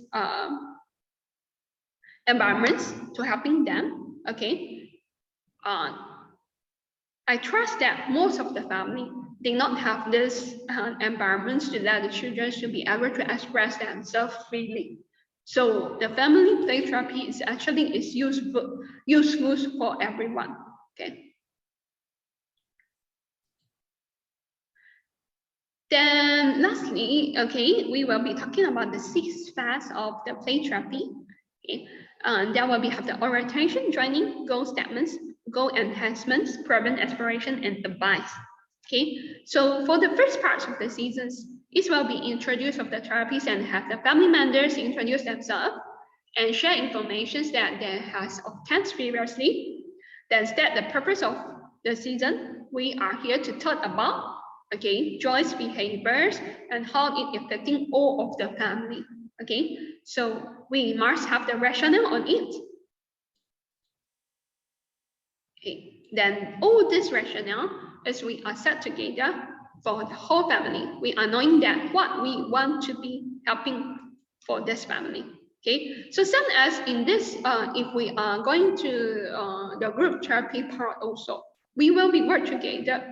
environments to helping them. Okay, I trust that most of the family did not have this environments to let the children should be able to express themselves freely. So the family play therapy is actually useful for everyone. Okay. Then lastly, okay, we will be talking about the 6 phases of the play therapy. Okay. There will be have the orientation, joining, goal statements, goal enhancements, problem exploration, and advice. Okay, so for the first part of the seasons, it will be introduced of the therapies and have the family members introduce themselves and share information that they has obtained previously. Then state the purpose of the season. We are here to talk about, okay, Joy's behaviors and how it affecting all of the family. Okay, so we must have the rationale on it. Okay, then all this rationale is we are set together for the whole family. We are knowing that what we want to be helping for this family. Okay, so same as in this, if we are going to the group therapy part also, we will be work together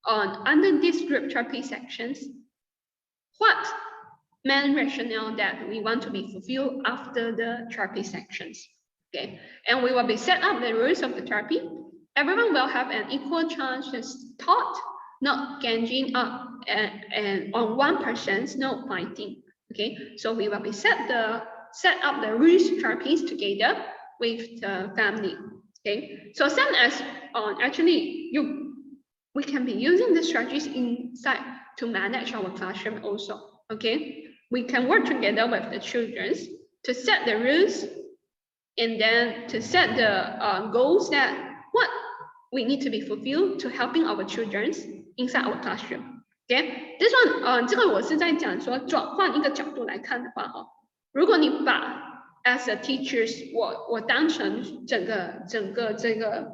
on under these group therapy sections. What main rationale that we want to be fulfilled after the therapy sections? Okay, and we will be set up the rules of the therapy. Everyone will have an equal chance to talk, not ganging up and on one person's no fighting. Okay, so we will be set up the rules therapies together with the family. Okay, so same as actually we can be using the strategies inside to manage our classroom also. Okay, we can work together with the children to set the rules and then to set the goals that what we need to be fulfilled to helping our children inside our classroom. Okay, this one，这个我是在讲说转换一个角度来看的话，如果你把 as a teachers，我当成整个这个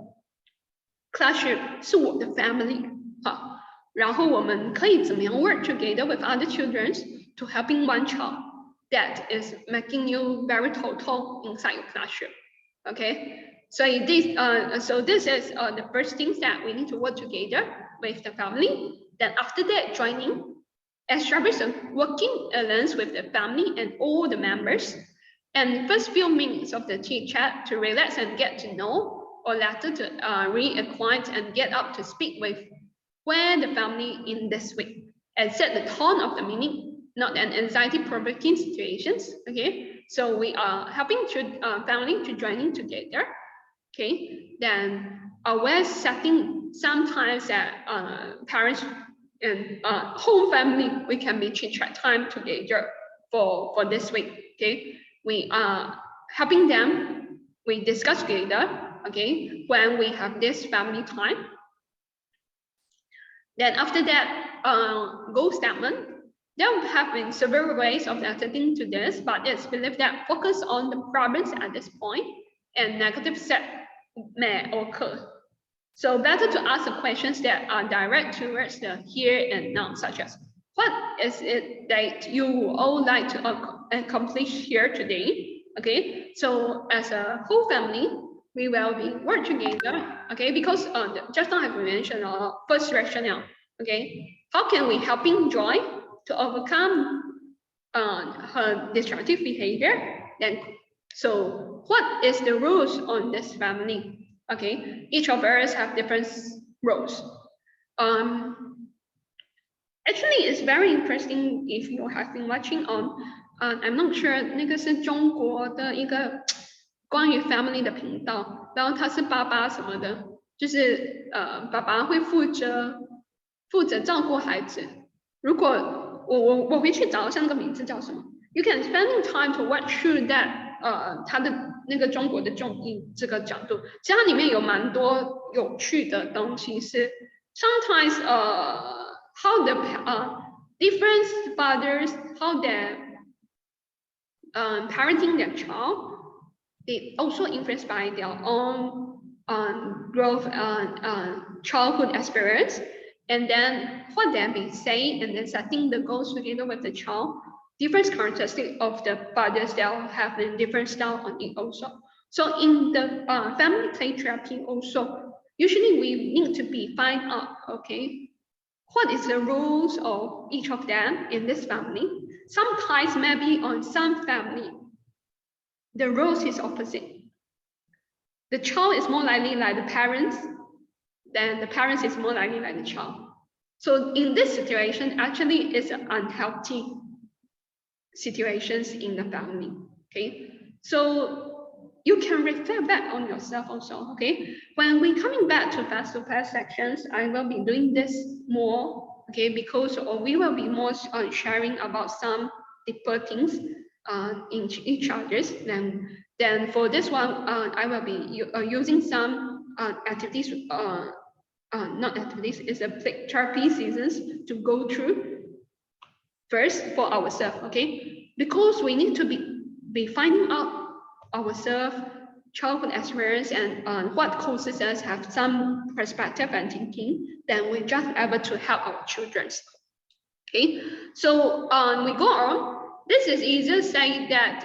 classroom 是我的 family， 好，然后我们可以怎么样 work together with other children to helping one child that is making you very total inside your classroom. Okay, so this is the first things that we need to work together with the family. Then after that, joining, establish a working alliance with the family and all the members. And first few minutes of the chit chat to relax and get to know, or later to reacquaint and get up to speak with where the family in this week, and set the tone of the meeting, not an anxiety-provoking situations. Okay, so we are helping family to joining together. Okay, then we're setting sometimes that parents and whole family we can be chit chat time together for this week. Okay, we are helping them. We discuss together. Okay, when we have this family time. Then after that, goal statement. There have been several ways of attending to this, but it's believed that focus on the problems at this point and negative set may occur. So better to ask the questions that are direct towards the here and now, such as, what is it that you all like to accomplish here today? Okay, so as a whole family, we will be work together, okay, because just now I have mentioned first rationale, okay, how can we helping Joy to overcome her destructive behavior? Then, so what is the rules on this family? Okay, each of us have different roles. Actually, it's very interesting if you have been watching on, I'm not sure 那个是中国的一个关于 family 的频道，然后他是爸爸什么的，就是爸爸会负责照顾孩子。如果我回去找一下那个名字叫什么 ，You can spending time to watch through that 他的那个中国的综艺这个角度，其实它里面有蛮多有趣的东西是 sometimes how the different fathers how they parenting their child, they also influenced by their own growth childhood experience, and then what they be saying and then setting the goals together with the child, different characteristics of the fathers that have a different style on it also. So in the family play therapy also, usually we need to be find out, okay, what is the rules of each of them in this family? Sometimes maybe on some family, the roles is opposite. The child is more likely like the parents, then the parents is more likely like the child. So in this situation, actually it's unhealthy situations in the family, okay? So you can reflect back on yourself also, okay? When we coming back to face-to-face sections, I will be doing this more, okay? Because we will be more sharing about some deeper things in each others. Then for this one, I will be using some activities, not activities, it's a therapy seasons to go through first for ourselves, okay? Because we need to be finding out ourselves, childhood experience, and what causes us have some perspective and thinking, then we're just able to help our children. Okay, so we go on. This is easier said than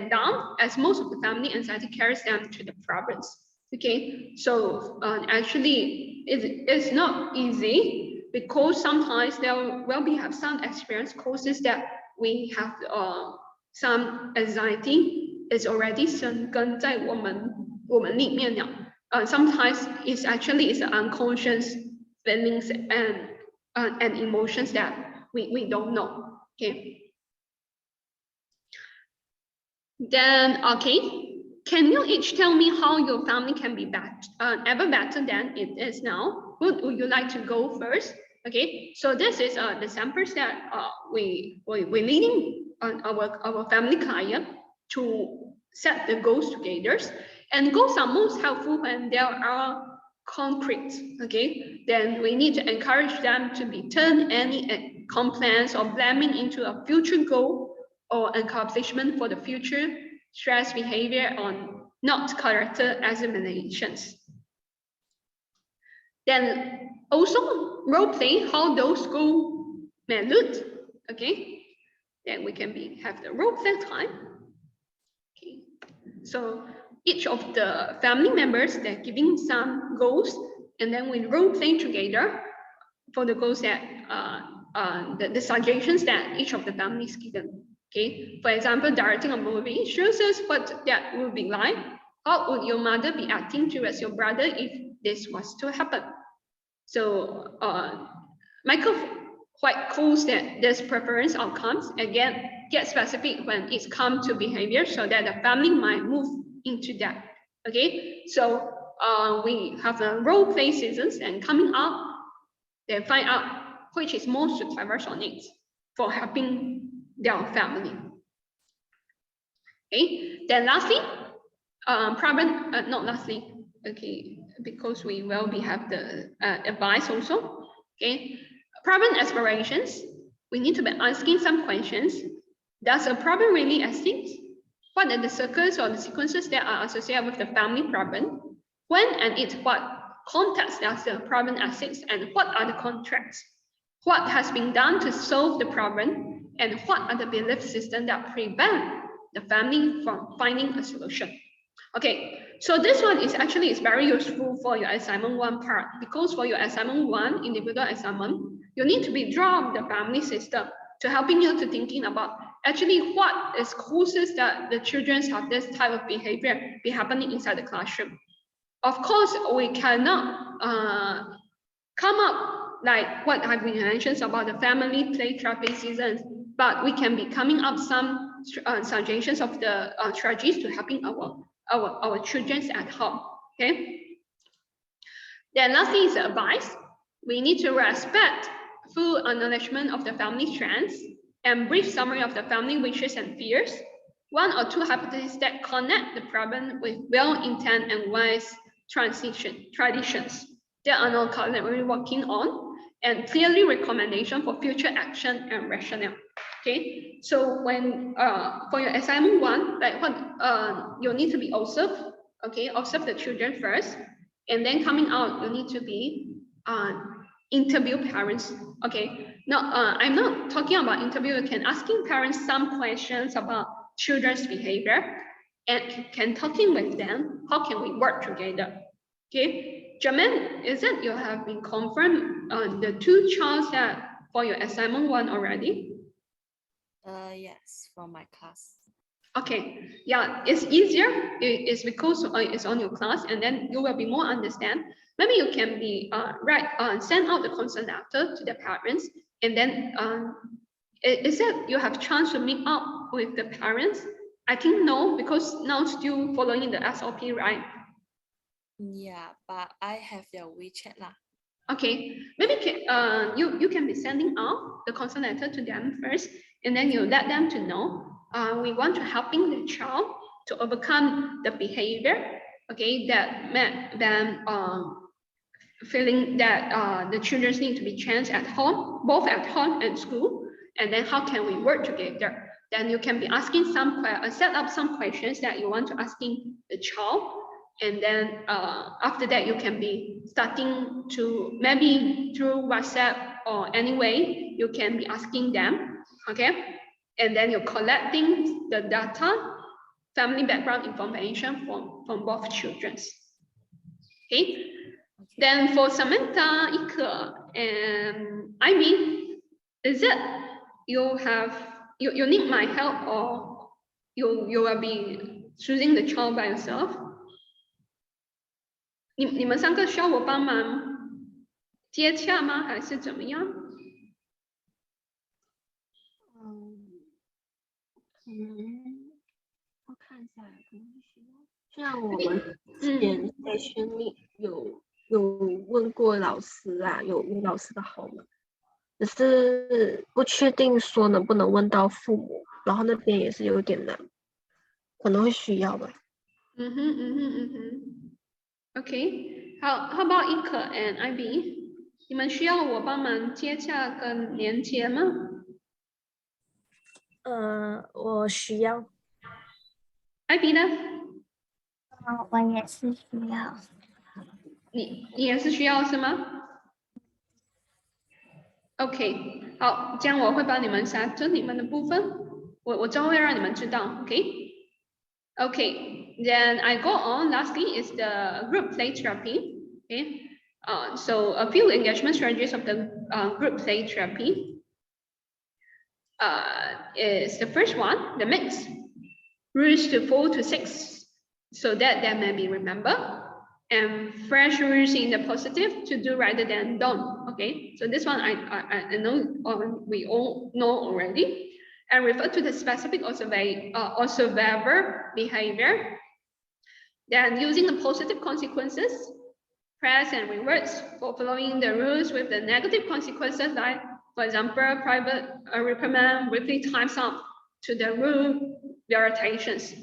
done, as most of the family anxiety carries them to the province. Okay, so actually it's not easy because sometimes there will be have some experience causes that we have some anxiety is already 生根在我们里面了。Sometimes it's actually it's unconscious feelings and emotions that we don't know. Okay. Then, okay, can you each tell me how your family can be ever better than it is now? Would you like to go first? Okay, so this is the samples that we leading on our family client to set the goals together. And goals are most helpful when there are concrete, okay? Then we need to encourage them to be turn any complaints or blaming into a future goal or accomplishment for the future stress behavior on not character examinations. Then also role play how those goals may look, okay? Then we can have the role play time. Okay, so each of the family members, they're giving some goals, and then we role play together for the goals that the suggestions that each of the families given. Okay, for example, directing a movie shows us what that would be like. How would your mother be acting towards your brother if this was to happen? So Michael quite calls that this preference outcomes again get specific when it's come to behavior, so that the family might move into that. Okay, so we have a role play seasons, and coming up, they find out which is most diverse on it for helping their family. Okay, then lastly, not lastly, okay, because we will have the advice also. Okay, problem explorations. We need to be asking some questions. Does a problem really exist? What are the circles or the sequences that are associated with the family problem? When and in what context does the problem exist, and what are the contracts? What has been done to solve the problem, and what are the belief systems that prevent the family from finding a solution? Okay, so this one is very useful for your assignment 1 part, because for your assignment 1 individual assignment, you need to be draw the family system to helping you to thinking about actually what is causes that the children have this type of behavior be happening inside the classroom. Of course, we cannot come up like what I've been mentioned about the family play therapy seasons, but we can be coming up some suggestions of the strategies to helping our children at home. Okay. Then lastly is advice. We need to respect full acknowledgement of the family strengths and brief summary of the family wishes and fears. 1 or 2 hypotheses that connect the problem with well-intended and wise traditions that are not currently working on, and clearly recommendation for future action and rationale. Okay, so when for your assignment 1, like what you need to be observe. Okay, observe the children first, and then coming out, you need to be interview parents. Okay, now I'm not talking about interview. You can asking parents some questions about children's behavior, and can talking with them. How can we work together? Okay, Jermaine, is it you have been confirmed the 2 charts that for your assignment 1 already? Yes, for my class. Okay, yeah, it's easier. It's because it's on your class, and then you will be more understand. Maybe you can be send out the consent letter to the parents, and then is that you have chance to meet up with the parents? I think no, because now still following the SOP, right? Yeah, but I have their WeChat lah. Okay, maybe you can be sending out the consent letter to them first, and then you let them to know we want to helping the child to overcome the behavior, okay, that made them feeling that the children need to be changed at home, both at home and school, and then how can we work together? Then you can be asking set up some questions that you want to asking the child, and then after that you can be starting to maybe through WhatsApp or any way you can be asking them, okay, and then you're collecting the data, family background information from both children. Okay. Then for Samantha, Ika, and Ivy, is it you need my help, or you will be choosing the child by yourself? 你们三个需要我帮忙接洽吗？还是怎么样？我看一下可能需要。虽然我们前 session 里有问过老师啊，有老师的号码，只是不确定说能不能问到父母，然后那边也是有点难，可能会需要吧。Okay, how about Ika and Ivy? 你们需要我帮忙接洽跟连接吗？我需要。Ivy 呢？我也是需要。你也是需要是吗？OK， 好，这样我会帮你们查证你们的部分，我将会让你们知道 ，OK。Okay, then I go on. Lastly is the group play therapy. Okay, so a few engagement strategies of the group play therapy. Is the first one, the mix, rules to 4 to 6, so that they may be remembered. And fresh rules in the positive to do rather than don't. Okay, so this one I know we all know already, and refer to the specific observer behavior. Then using the positive consequences, praise and rewards for following the rules with the negative consequences, like for example, private reprimand, weekly times up to the rule violations.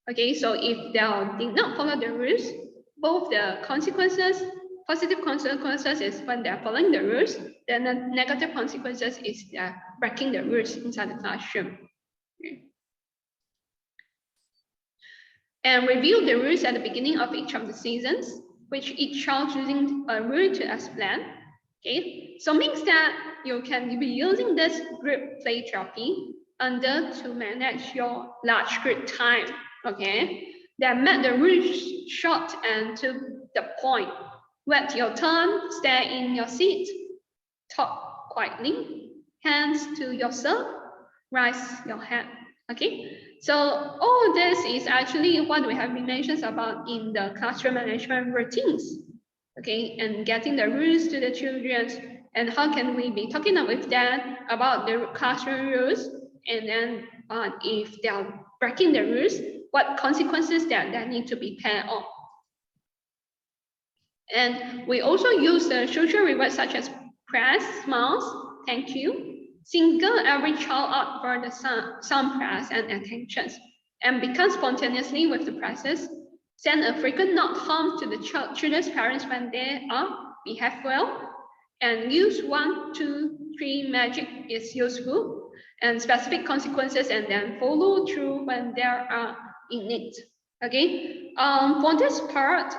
Okay, so if they did not follow the rules, both the consequences, positive consequences is when they're following the rules, then the negative consequences is they're breaking the rules inside the classroom. And review the rules at the beginning of each of the seasons, which each child using a rule to explain. Okay, so means that you can be using this group play therapy to manage your large group time. Okay, that make the rules short and to the point. Wait your turn, stay in your seat, talk quietly, hands to yourself, raise your hand. Okay, so all this is actually what we have been mentioned about in the classroom management routines. Okay, and getting the rules to the children, and how can we be talking with them about the classroom rules, and then if they are breaking the rules, what consequences that need to be paid on. And we also use the social rewards such as praise, smiles, thank you, single every child out for the some praise and attentions, and become spontaneously with the praises. Send a frequent note home to the children's parents when they behave well, and use 1, 2, 3 magic is useful, and specific consequences, and then follow through when they are in need. Okay, for this part,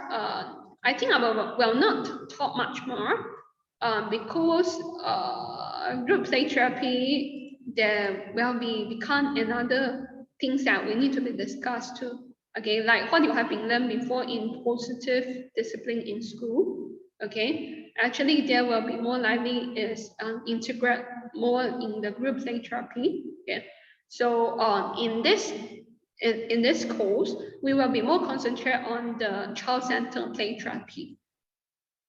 I think I will not talk much more because group play therapy there will become another things that we need to be discussed too. Okay, like what you have been learned before in positive discipline in school. Okay, actually there will be more likely is integrate more in the group play therapy. Okay, so in this in this course, we will be more concentrated on the child-centered play therapy.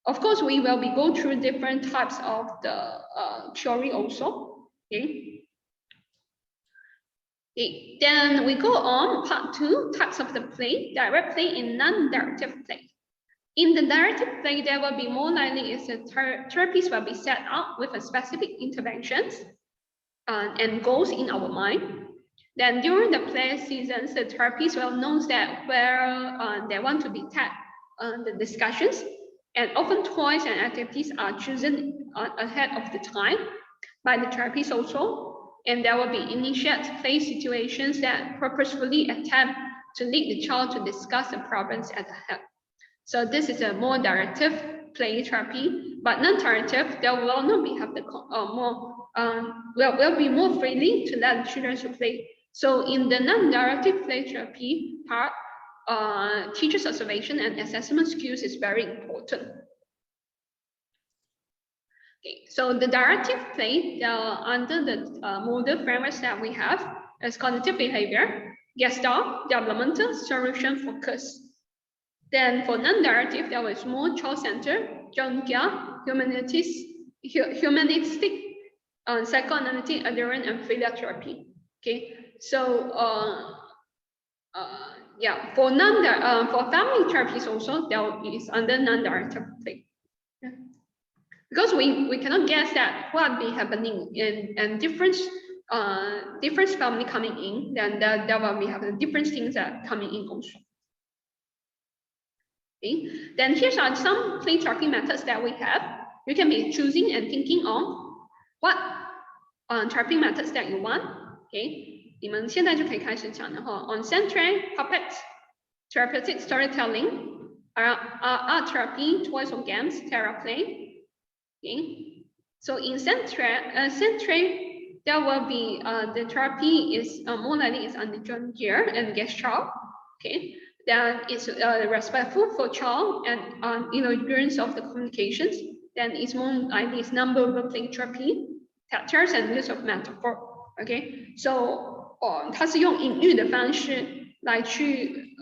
Of course, we will be go through different types of the theory also. Okay. Okay. Then we go on part 2, types of the play, direct play and non-directive play. In the directive play, there will be more likely is the therapies will be set up with a specific interventions and goals in our mind. Then during the play seasons, the therapists will know that where they want to be taught the discussions, and often toys and activities are chosen ahead of the time by the therapists also, and there will be initiate play situations that purposefully attempt to lead the child to discuss the problems at hand. So this is a more directive play therapy, but non-directive, there will not be have the will be more freely to let children to play. So in the non-directive play therapy part, teachers' observation and assessment skills is very important. Okay, so the directive play under the model frameworks that we have is cognitive behavior, Gestalt, developmental, solution focus. Then for non-directive, there was more child-centered, Jungia, humanistic, psychoanalytic, adherent, and failure therapy. Okay, so yeah, for for family therapies also there is under non-directive play. Yeah. Because we cannot guess that what be happening in different family coming in, then there will be having different things that coming in also. Okay. Then here's are some play therapy methods that we have. You can be choosing and thinking on what therapy methods that you want. Okay. 你们现在就可以开始讲了哈。On central puppets, therapeutic storytelling, art therapy, toys or games, theraplay. Okay. So in central, there will be the therapy is more likely is under Jungia and Gestalt. Okay. Then it's respectful for child and ignorance of the communications. Then it's more likely is non-verbal play therapy, textures and use of metaphor. Okay, so 它是用隐喻的方式来去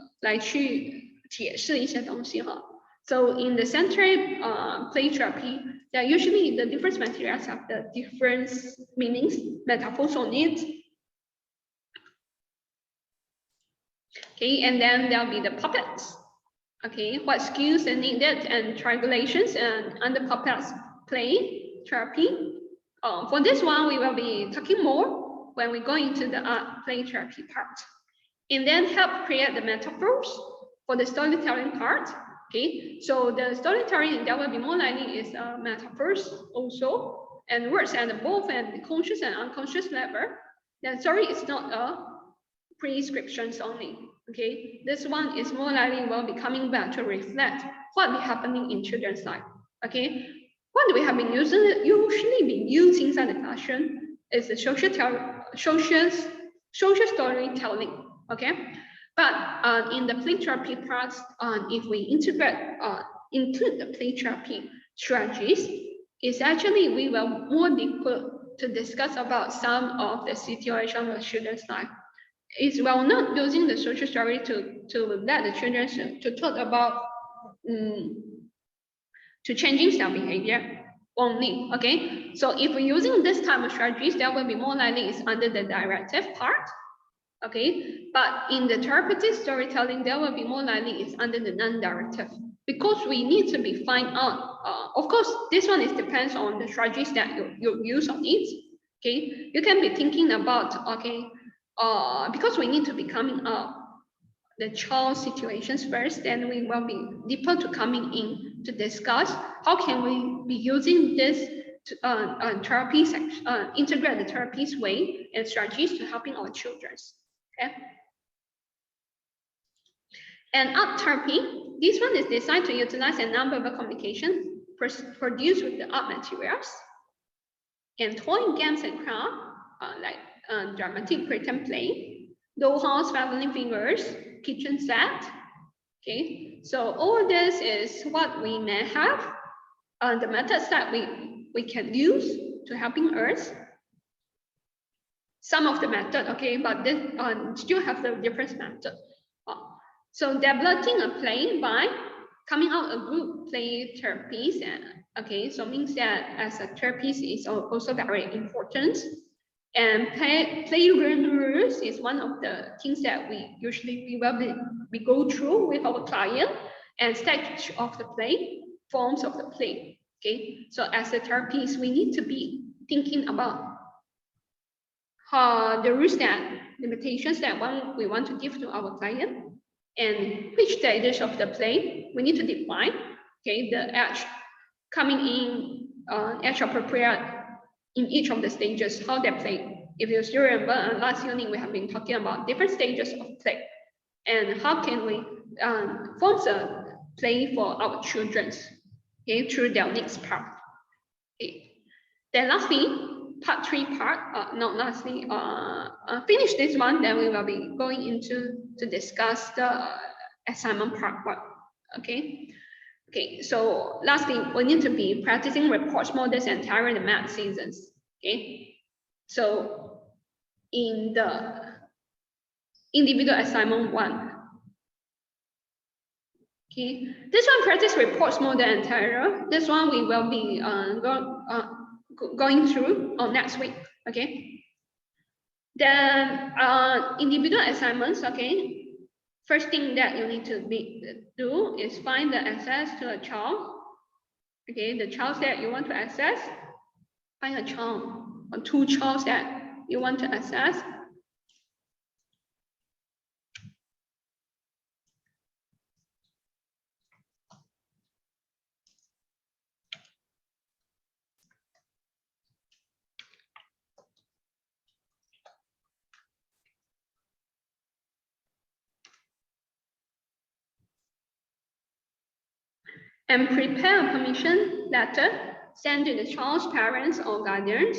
解释一些东西哈。So in the central play therapy, there usually the different materials have the different meanings, metaphors on it. Okay, and then there'll be the puppets. Okay, what skills are needed and triangulations and under puppets play therapy. For this one, we will be talking more when we go into the play therapy part. And then help create the metaphors for the storytelling part. Okay, so the storytelling, there will be more likely is metaphors also, and words at both at the conscious and unconscious level. Then sorry, it's not a prescriptions only. Okay, this one is more likely will be coming back to reflect what be happening in children's life. Okay, what we have been usually been using inside the classroom is the social storytelling. Okay, but in the play therapy parts, if we include the play therapy strategies, is actually we will more deeper to discuss about some of the situation of children's life. It's well not using the social story to let the children to talk about to changing their behavior only. Okay, so if we're using this type of strategies, that will be more likely is under the directive part. Okay, but in the therapeutic storytelling, there will be more likely is under the non-directive, because we need to be find out. Of course, this one is depends on the strategies that you use on it. Okay, you can be thinking about because we need to be coming up the child situations first, then we will be deeper to coming in to discuss how can we be using this therapy integrate the therapies way and strategies to helping our children. Okay. And art therapy, this one is designed to utilize a non-verbal communication produced with the art materials. And toy games and craft, like dramatic pretend play, dollhouse, family figures, kitchen set. Okay, so all this is what we may have, the methods that we can use to helping us. some of the method, okay, but this still have the different method. So developing a play by coming out a group play therapies, and okay, so means that as a therapist is also very important. And play rules is one of the things that we usually we go through with our client, and stage of the play, forms of the play. Okay, so as a therapist, we need to be thinking about the rules that limitations that we want to give to our client, and which stages of the play we need to define. Okay, the edge coming in, edge appropriate in each of the stages, how they play. If you still remember, last unit we have been talking about different stages of play, and how can we form a play for our children, okay, through their next part. Okay. Then lastly, part 3 part, not lastly, finish this one, then we will be going into to discuss the assignment part 1. Okay. Okay, so lastly, we need to be practicing reports models and entire the math seasons. Okay, so in the individual assignment 1, okay, this one practice reports model and entire. This one we will be going through on next week. Okay, then individual assignments. Okay, first thing that you need to do is find the access to a child. Okay, the child that you want to access, find a child or 2 childs that you want to access. And prepare a permission letter, send to the child's parents or guardians.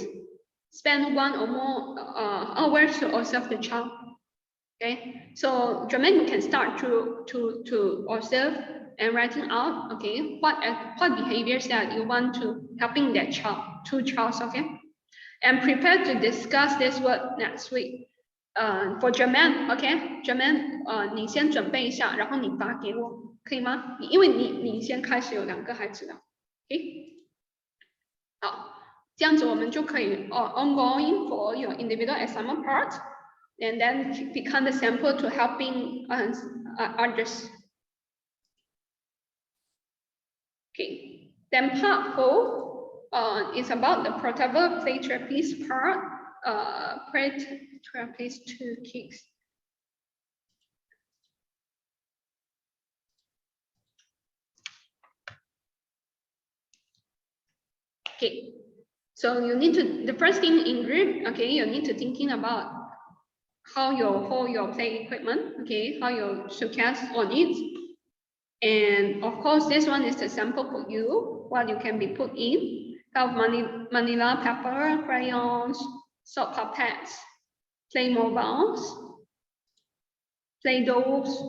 Spend 1 or more hours to observe the child. Okay, so Jermaine, you can start to observe and writing out. Okay, what behaviors that you want to helping that child, 2 childs. Okay, and prepare to discuss this work next week. For Jermaine, okay, Jermaine，你先准备一下，然后你发给我，可以吗？因为你先开始有2个孩子了，OK， 好，这样子我们就可以ongoing for your individual assignment part, and then become the sample to helping others. Okay, then part 4 is about the portable play therapies part, play therapies to kids. Okay, so you need to, the first thing in group, okay, you need to thinking about how you hold your play equipment, okay, how you showcase on it. And of course, this one is the sample for you, what you can be put in. Have manila paper, crayons, soap puppets, play mobiles, play dolls,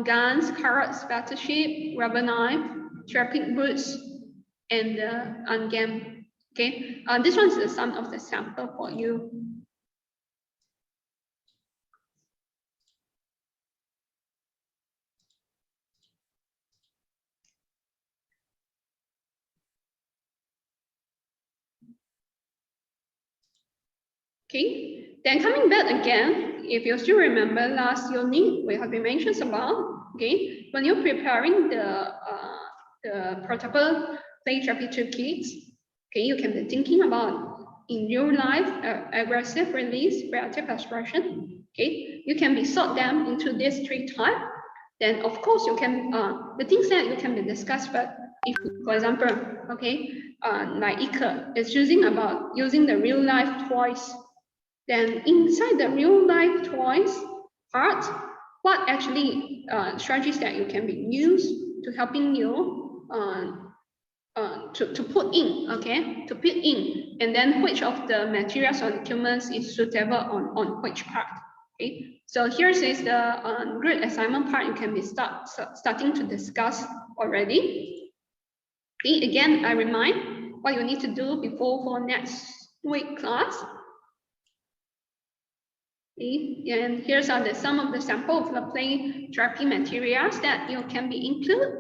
guns, carrots, battleship, rubber knife, traffic boots, and game. Okay, this one is some of the sample for you. Okay, then coming back again, if you still remember last unit, we have been mentioned about, okay, when you're preparing the portable play therapy to kids, okay, you can be thinking about in real life, aggressive release, reactive expression, okay, you can be sort them into these 3 types. Then of course you can, the things that you can be discussed, but if, for example, okay, like Ika is using the real life toys. Then inside the real life toys part, what actually strategies that you can be used to helping you to put in, okay, to put in, and then which of the materials or documents is suitable on which part. Okay, so here is the group assignment part. You can be starting to discuss already. Okay, again, I remind what you need to do before for next week class. Okay, and here's are some of the sample of the play therapy materials that you can be included.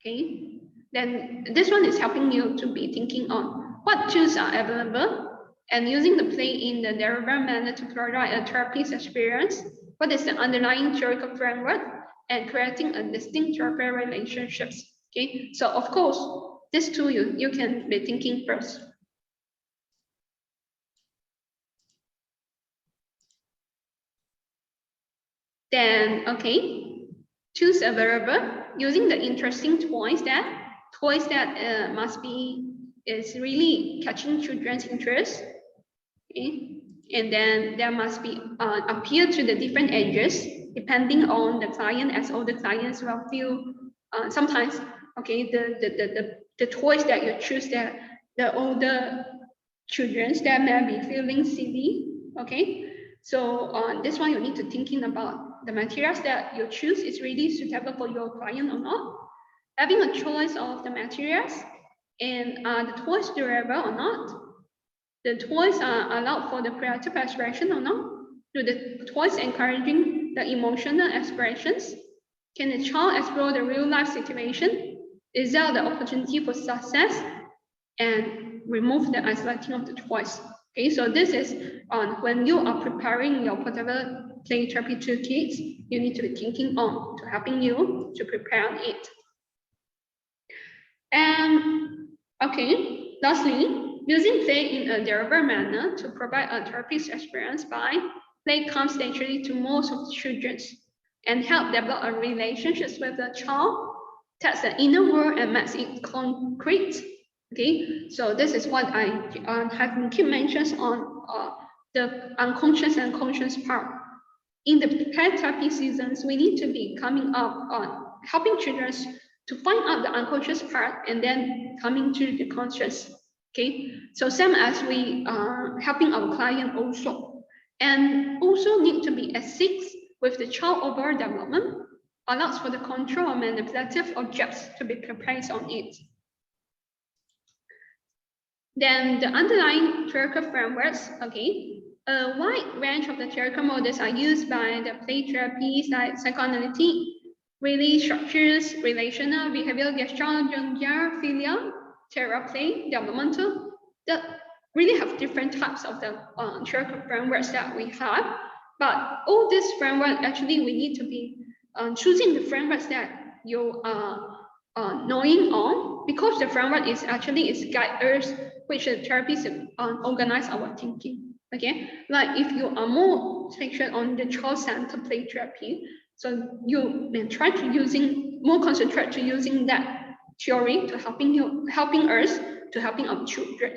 Okay, then this one is helping you to be thinking on what tools are available and using the play in the deliberate manner to provide a therapist experience. What is the underlying theoretical framework and creating a distinct therapy relationships. Okay, so of course, this tool you can be thinking first. Then, okay, choose a variable using the interesting toys that must be is really catching children's interest. Okay, and then there must be appeal to the different ages depending on the client, as all the clients will feel sometimes. Okay, the toys that you choose that the older children that may be feeling silly. Okay, so this one you need to thinking about the materials that you choose is really suitable for your client or not. Having a choice of the materials and the toys durable or not. The toys are allowed for the creative expression or not. Do the toys encouraging the emotional expressions? Can the child explore the real life situation? Is there the opportunity for success? And remove the isolating of the toys. Okay, so this is on when you are preparing your portable play therapy toolkits, you need to be thinking on to helping you to prepare on it. And okay, lastly, using play in a deliberate manner to provide a therapist experience by play comes naturally to most of the children and help develop a relationship with the child, test the inner world and makes it concrete. Okay, so this is what I have been keep mentions on the unconscious and conscious part. In the play therapy seasons, we need to be coming up on helping children to find out the unconscious part and then coming to the conscious. Okay, so same as we are helping our client also, and also need to be assist with the child overall development, allows for the control of manipulative objects to be placed on it. Then the underlying theoretical frameworks, okay, a wide range of the theoretical models are used by the play therapies like psychoanalytic, really structures, relational, behavioral, gestalt, Jungian, filial, play, developmental, that really have different types of the theoretical frameworks that we have. But all this framework, actually, we need to be choosing the frameworks that you are knowing on, because the framework is actually is guide us which the therapies organize our thinking. Okay, like if you are more fixed on the child-centered play therapy, so you may try to using more concentrate to using that theory to helping us to helping our children.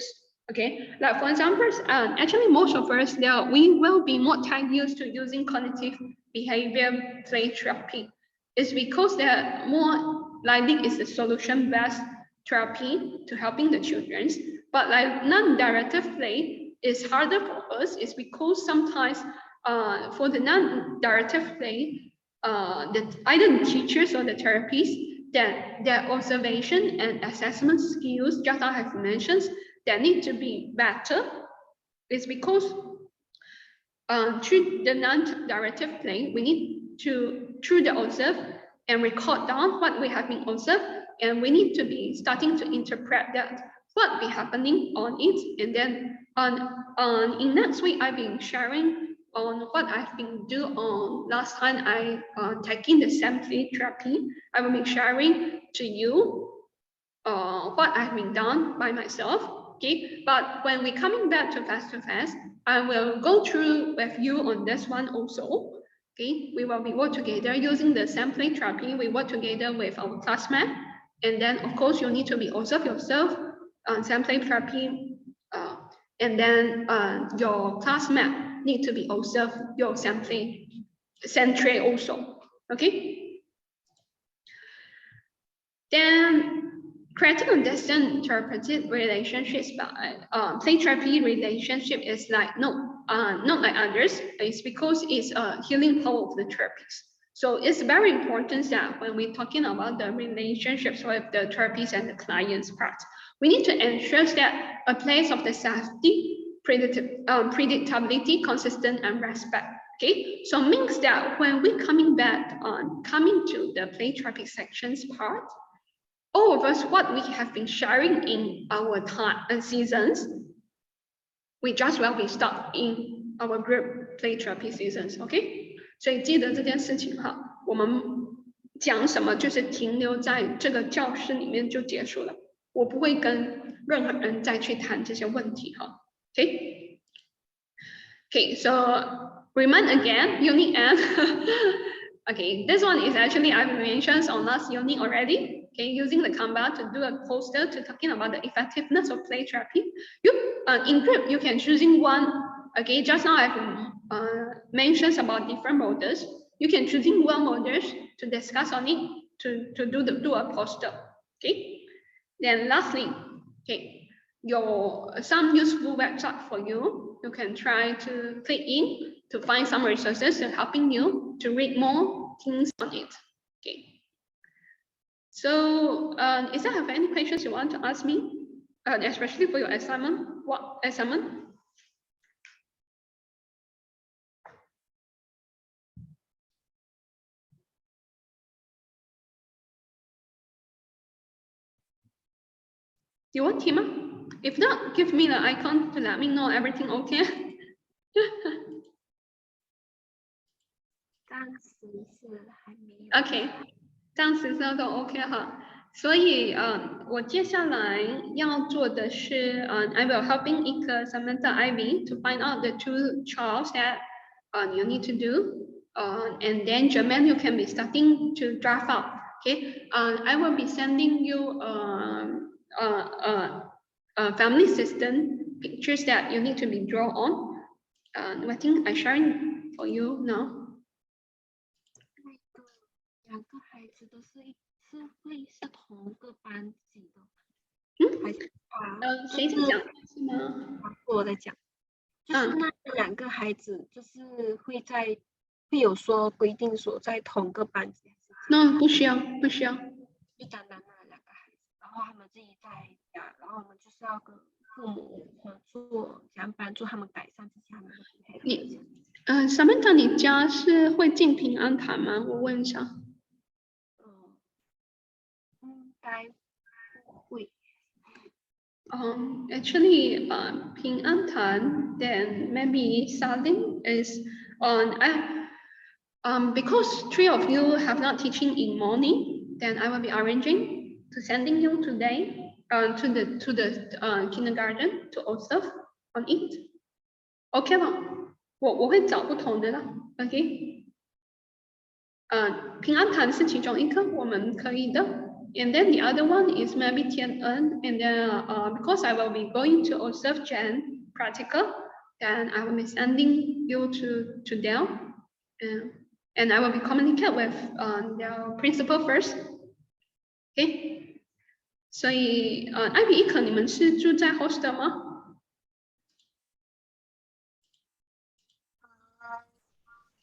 Okay, like for example, actually most of us there we will be more time used to using cognitive behavior play therapy. It's because they're more likely is a solution-based therapy to helping the children. But like non-directive play is harder for us is because sometimes for the non-directive play, either the teachers or the therapists, that their observation and assessment skills, just as I have mentioned, that need to be better. Is because through the non-directive play, we need to through the observe and record down what we have been observed, and we need to be starting to interpret that what be happening on it, and then in next week I've been sharing on what I've been doing on last time I taking the sampling therapy. I will be sharing to you what I've been done by myself. Okay, but when we coming back to face, I will go through with you on this one also. Okay, we will be work together using the sampling therapy. We work together with our classmate, and then of course you need to be observe yourself on sampling therapy, and then your classmate need to be observe your sampling centre also. Okay, then creating a distant therapeutic relationships by play therapy relationship is like not like others. It's because it's a healing power of the therapist. So it's very important that when we're talking about the relationships with the therapists and the clients part, we need to ensure that a place of the safety, predictability, consistent, and respect. Okay, so means that when we coming to the play therapy sections part, all of us, what we have been sharing in our time and seasons, we just will be stuck in our group play therapy seasons. OK， 所以记得这件事情哈，我们讲什么就是停留在这个教室里面就结束了，我不会跟任何人再去谈这些问题哈。OK， OK， so remind again, unit N. Okay, this one is actually I've mentioned on last unit already. Okay, using the Canva to do a poster to talking about the effectiveness of play therapy. You in group you can choosing one. Okay, just now I've mentioned about different models. You can choosing one models to discuss on it to do a poster. Okay, then lastly, okay, some useful website for you. You can try to click in to find some resources to helping you to read more things on it. Okay. So, is there have any questions you want to ask me, especially for your assignment? What assignment? You want Tima? If not, give me the icon to let me know everything okay. 暂时是还没有。 OK， 暂时这都 OK 哈。所以我接下来要做的是I will helping 一个 Samantha Ivy to find out the 2 chores that you need to do. And then Jermaine, you can be starting to draft out. Okay, I will be sending you family system pictures that you need to be drawn on. I think I sharing for you now. 2个孩子都是会是同个班级的，还是谁在讲是吗？我在讲，就是那2个孩子就是会有说规定说在同个班级，那不需要，就单单那2个孩子，然后他们自己在家，然后我们就是要跟父母合作，想帮助他们改善自己他们的不配。Samantha， 你家是会进平安堂吗？我问一下。应该不会。Actually, Ping An Tan, then maybe Salin is on. Because 3 of you have not teaching in morning, then I will be arranging to sending you today to the kindergarten to observe on it. OK 吗？我会找不同的啦。OK。平安堂是其中一个我们可以的。And then the other one is maybe Tian'en, and then because I will be going to observe Jan practical, then I will be sending you to them, and I will be communicate with their principal first. Okay. 所以艾比一可你们是住在 hostel 吗？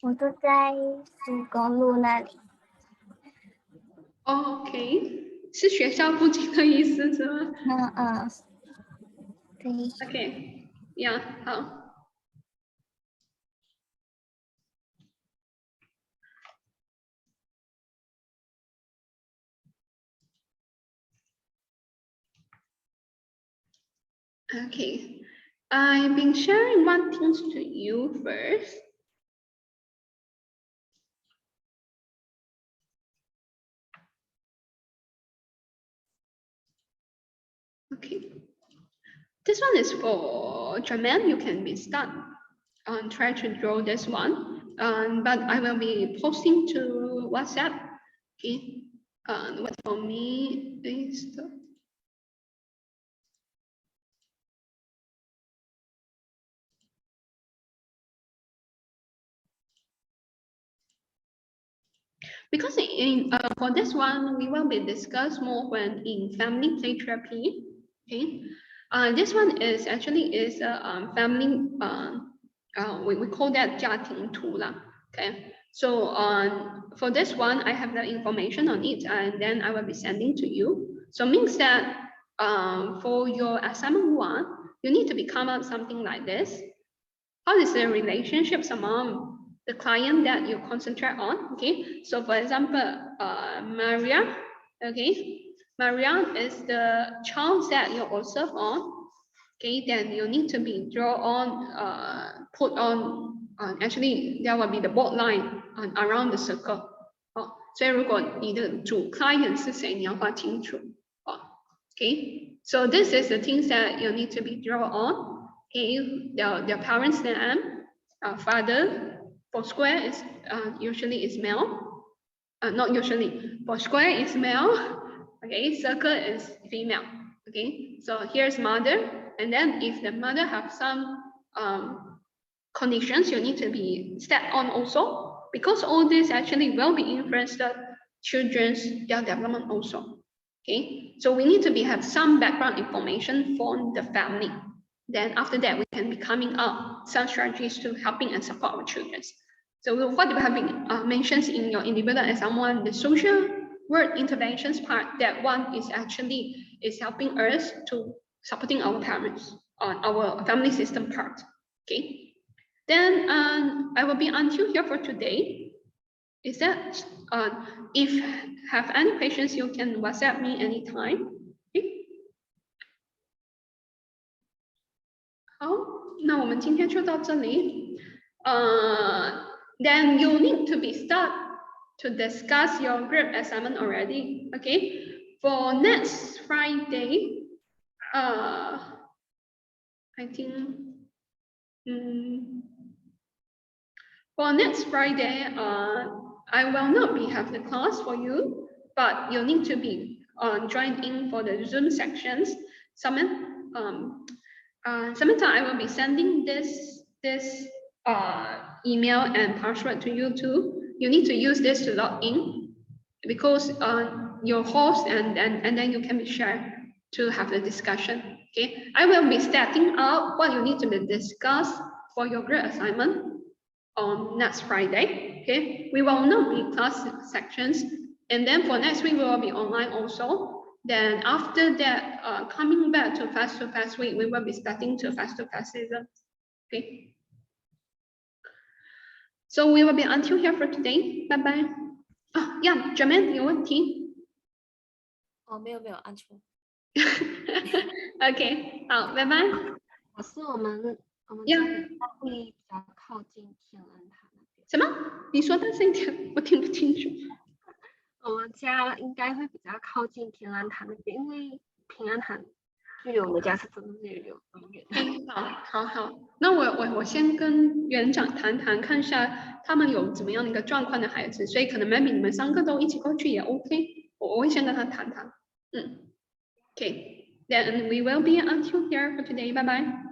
我住在苏公路那里。OK， 是学校附近的意思是吗？对。OK， 呀，好。Okay, I've been sharing one things to you first. Okay, this one is for Jermaine. You can be start and try to draw this one, but I will be posting to WhatsApp. Okay, what for me is the because for this one we will be discuss more when in family play therapy. Okay, this one is actually is a family we call that 家庭图啦. Okay, so for this one I have the information on it and then I will be sending to you. So means that for your assignment 1 you need to become up something like this. How is the relationships among the client that you concentrate on? Okay, so for example, Maria, okay, Maria is the child that you observe on. Okay, then you need to be draw on, put on, actually there will be the bold line around the circle. 所以如果你的主 client 是谁，你要画清楚。Okay, so this is the things that you need to be draw on. Okay, their parents' name, father. For square is usually is male. Not usually. For square is male. Okay, circle is female. Okay, so here's mother, and then if the mother have some conditions, you need to be step on also, because all this actually will be influenced the children's their development also. Okay, so we need to have some background information from the family. Then after that, we can be coming up some strategies to helping and support our children. So what you have been mentioned in your individual exam, the social work interventions part, that one is actually helping us to supporting our parents on our family system part. Okay, then I will be until here for today. Is that if have any questions, you can WhatsApp me anytime. Okay. 好，那我们今天就到这里。Then you need to be start to discuss your group assignment already. Okay. For next Friday, I think. For next Friday, I will not be have the class for you, but you need to be joined in for the Zoom sections. Samantha, I will be sending this email and password to you too. You need to use this to log in, because your host and then you can be shared to have the discussion. Okay, I will be starting out what you need to be discussed for your group assignment on next Friday. Okay, we will not be class sections, and then for next week we will be online also. Then after that, coming back to face week, we will be starting to face season. Okay, so we will be until here for today. Bye bye. Yeah, Jermaine 有问题？没有按错。OK， 好，拜拜。老师，我们呀这个会比较靠近天安塔那边。什么？你说大声一点，我听不清楚。我们家应该会比较靠近天安塔那边，因为平安塔距离我们家是真的是有点远。好，那我先跟园长谈谈，看一下他们有怎么样的一个状况的孩子，所以可能 maybe 你们3个都一起过去也 OK， 我会先跟他谈谈。OK， then we will be until here for today. Bye bye.